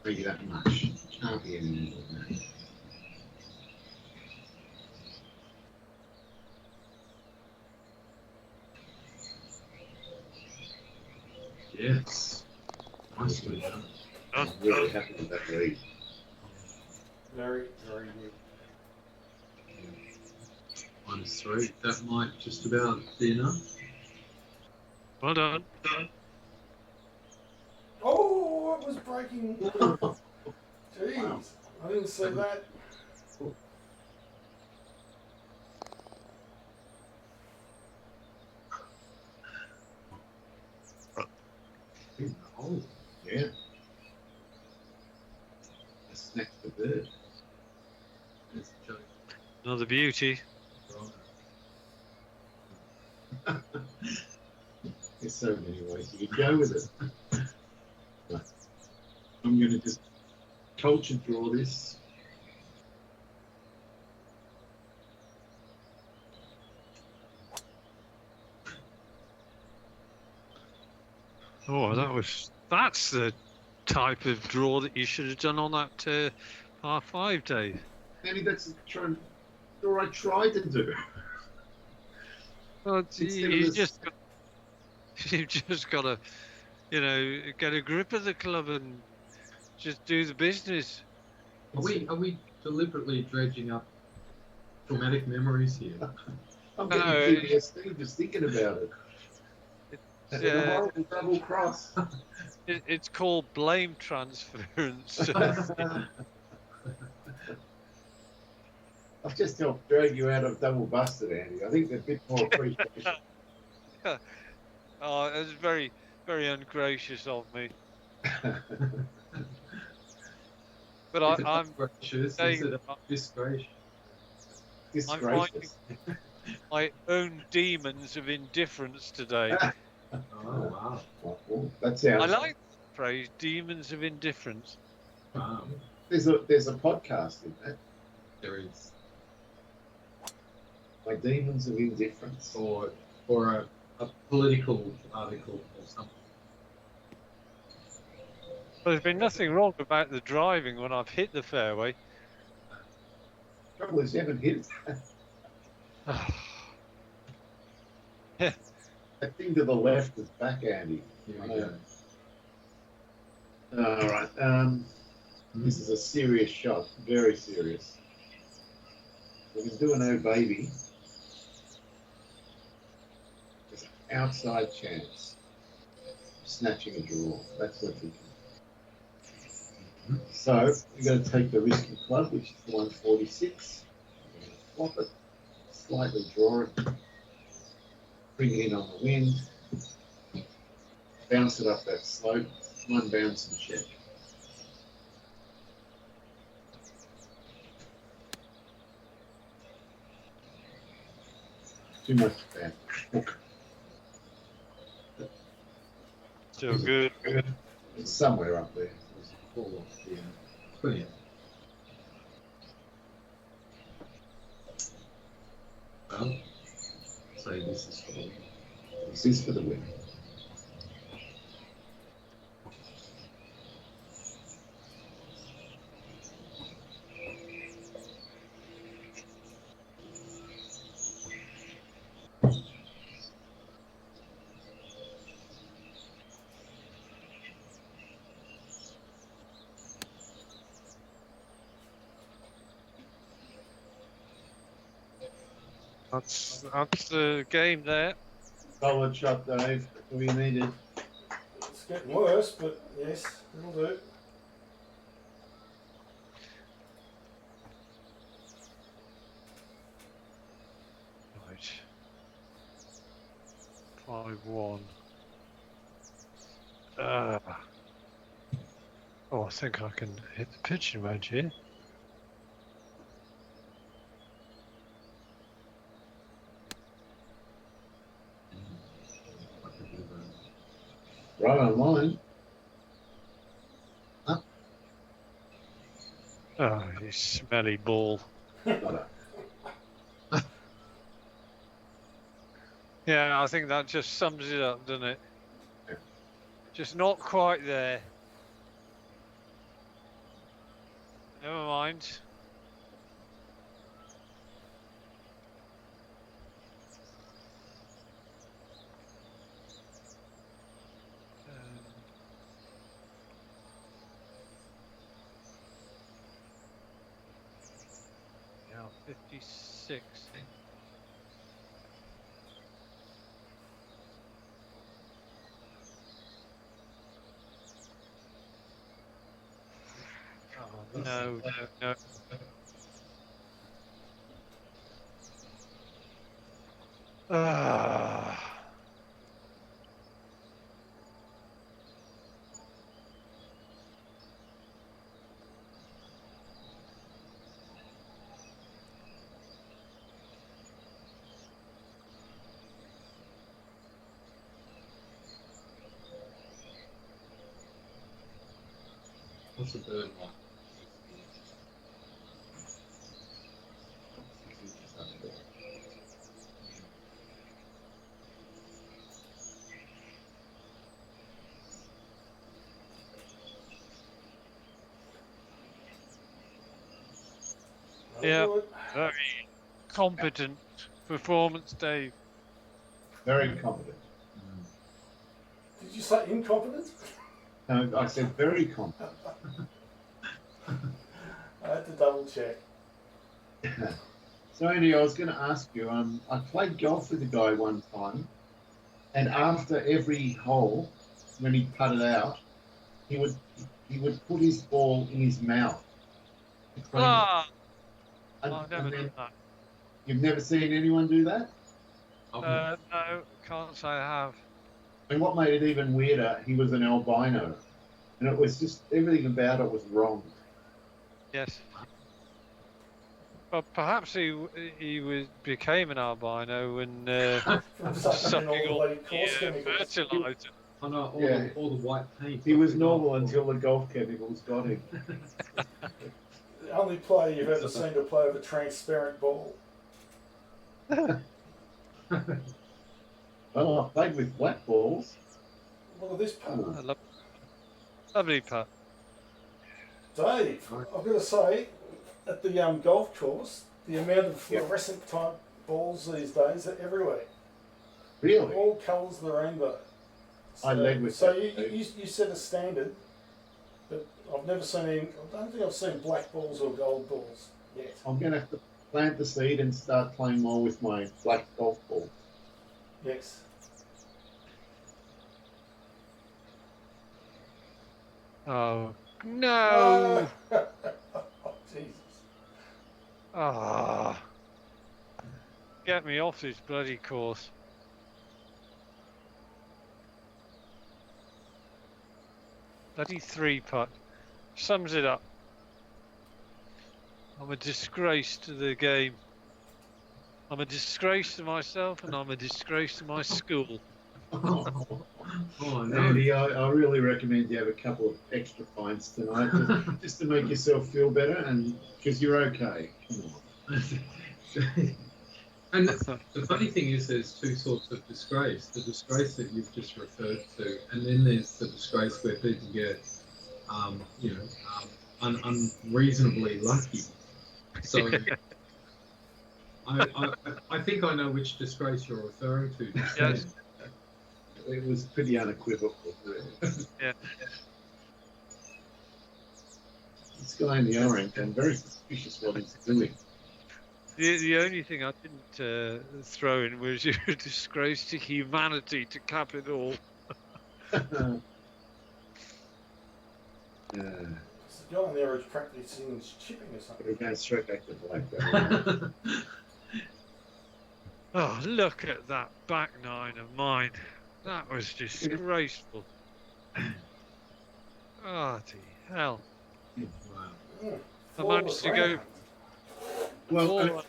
maybe that much. Can't be any more than that. Yes. Nicely done. I'm really happy with that lead. Very, very good. -3. That might just about be enough. Well done. Oh, it was breaking. Jeez, Wow. I didn't see that. Oh, yeah. I snapped the bird. It's a joke. Another beauty. Right. There's so many ways you could go with it. But I'm going to just culture draw this. Oh, that's the type of draw that you should have done on that par 5 day. Maybe that's the draw I tried to do. Well, Instead of you this- you've just got to, get a grip of the club and just do the business. Are we deliberately dredging up traumatic memories here? I'm getting No, PTSD just thinking about it. It's, The horrible double cross. it's called blame transference. I've just helped drag you out of double busted, Andy. I think there's a bit more appreciation. Oh, it was very, very ungracious of me. But If it's I'm gracious, saying is it disgracious? Disgracious. my own demons of indifference today. Oh, wow. Well, that sounds. I like the phrase "demons of indifference." Wow. There's a podcast in that. There is. My demons of indifference. Or a political article or something. there's been nothing wrong about the driving when I've hit the fairway. Trouble is, you haven't hit Yeah. that thing to the left is back, Andy. Here we go. All right. This is a serious shot, very serious. We can do an O baby. There's an outside chance of snatching a draw. That's what we can. So we're going to take the risky club, which is the 146. We're going to flop it, slightly draw it, bring it in on the wind, bounce it up that slope, one bounce and check. Too much bad. Hook. Still good. It's somewhere up there. There's a call off here. Brilliant. Well, so this is for the win. This is for the win. That's the game there. Solid shot, Dave. That's all you needed. It's getting worse, but yes, it'll do. Right. 5-1. Oh, I think I can hit the pitching wedge here. Right on line. Oh, you smelly ball. Not a- Yeah, I think that just sums it up, doesn't it? Yeah. Just not quite there. Never mind. Yeah, 56. Oh, no, no, no. Ah. What's the bird like? That'll Yeah. do it. Very competent performance, Dave. Very competent. Did you say incompetent? No, I said very competent. I had to double check. So Andy, I was going to ask you. I played golf with a guy one time, and after every hole, when he putted out, he would put his ball in his mouth. to clean it. Ah, And- I've never and then done that. You've never seen anyone do that? No, can't say I have. And what made it even weirder, he was an albino, and it was just everything about it was wrong. Yes. Well, perhaps became an albino when From sucking in all sucking the all bloody course the chemicals. fertilizer. Oh no, all the white paint. He was off the normal golf until the golf chemicals got him. The only player you've ever seen to play with a transparent ball. Well, I played with black balls. Look at this putt. Ooh. Lovely putt. Dave, I've got to say, at the golf course, the amount of fluorescent type balls these days are everywhere. Really? All colours of the rainbow. So, I led with so that. you set a standard, but I've never seen any. I don't think I've seen black balls or gold balls yet. I'm going to have to plant the seed and start playing more with my black golf ball. Yes. Oh no! Oh, Jesus. Ah! Get me off this bloody course. Bloody 3-putt. Sums it up. I'm a disgrace to the game. I'm a disgrace to myself and I'm a disgrace to my school. Oh no. Andy, I really recommend you have a couple of extra pints tonight just to make yourself feel better, and because you're okay. Come on. And the funny thing is, there's two sorts of disgrace: the disgrace that you've just referred to, and then there's the disgrace where people get, unreasonably lucky. So, I think I know which disgrace you're referring to. Yes. It was pretty unequivocal. Yeah. This guy in the orange, I'm very suspicious what he's doing. The only thing I didn't throw in was your disgrace to humanity to cap it all. So the guy on there is practicing chipping or something. We're going straight back to black. Oh, look at that back nine of mine. That was disgraceful. Oh, hell. Wow. I managed to go. Well,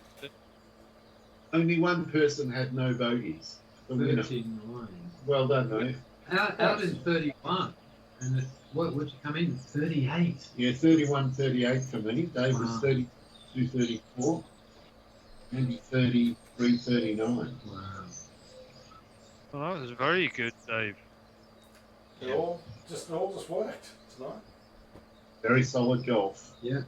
only one person had no bogeys. The winner. 39. Well done, mate. Out in 31. And what would you come in? 38. Yeah, 31-38 for me. Dave was 32-34. Maybe 33-39. Wow. Well, that was very good, Dave. It all just worked tonight. Very solid golf. Yeah.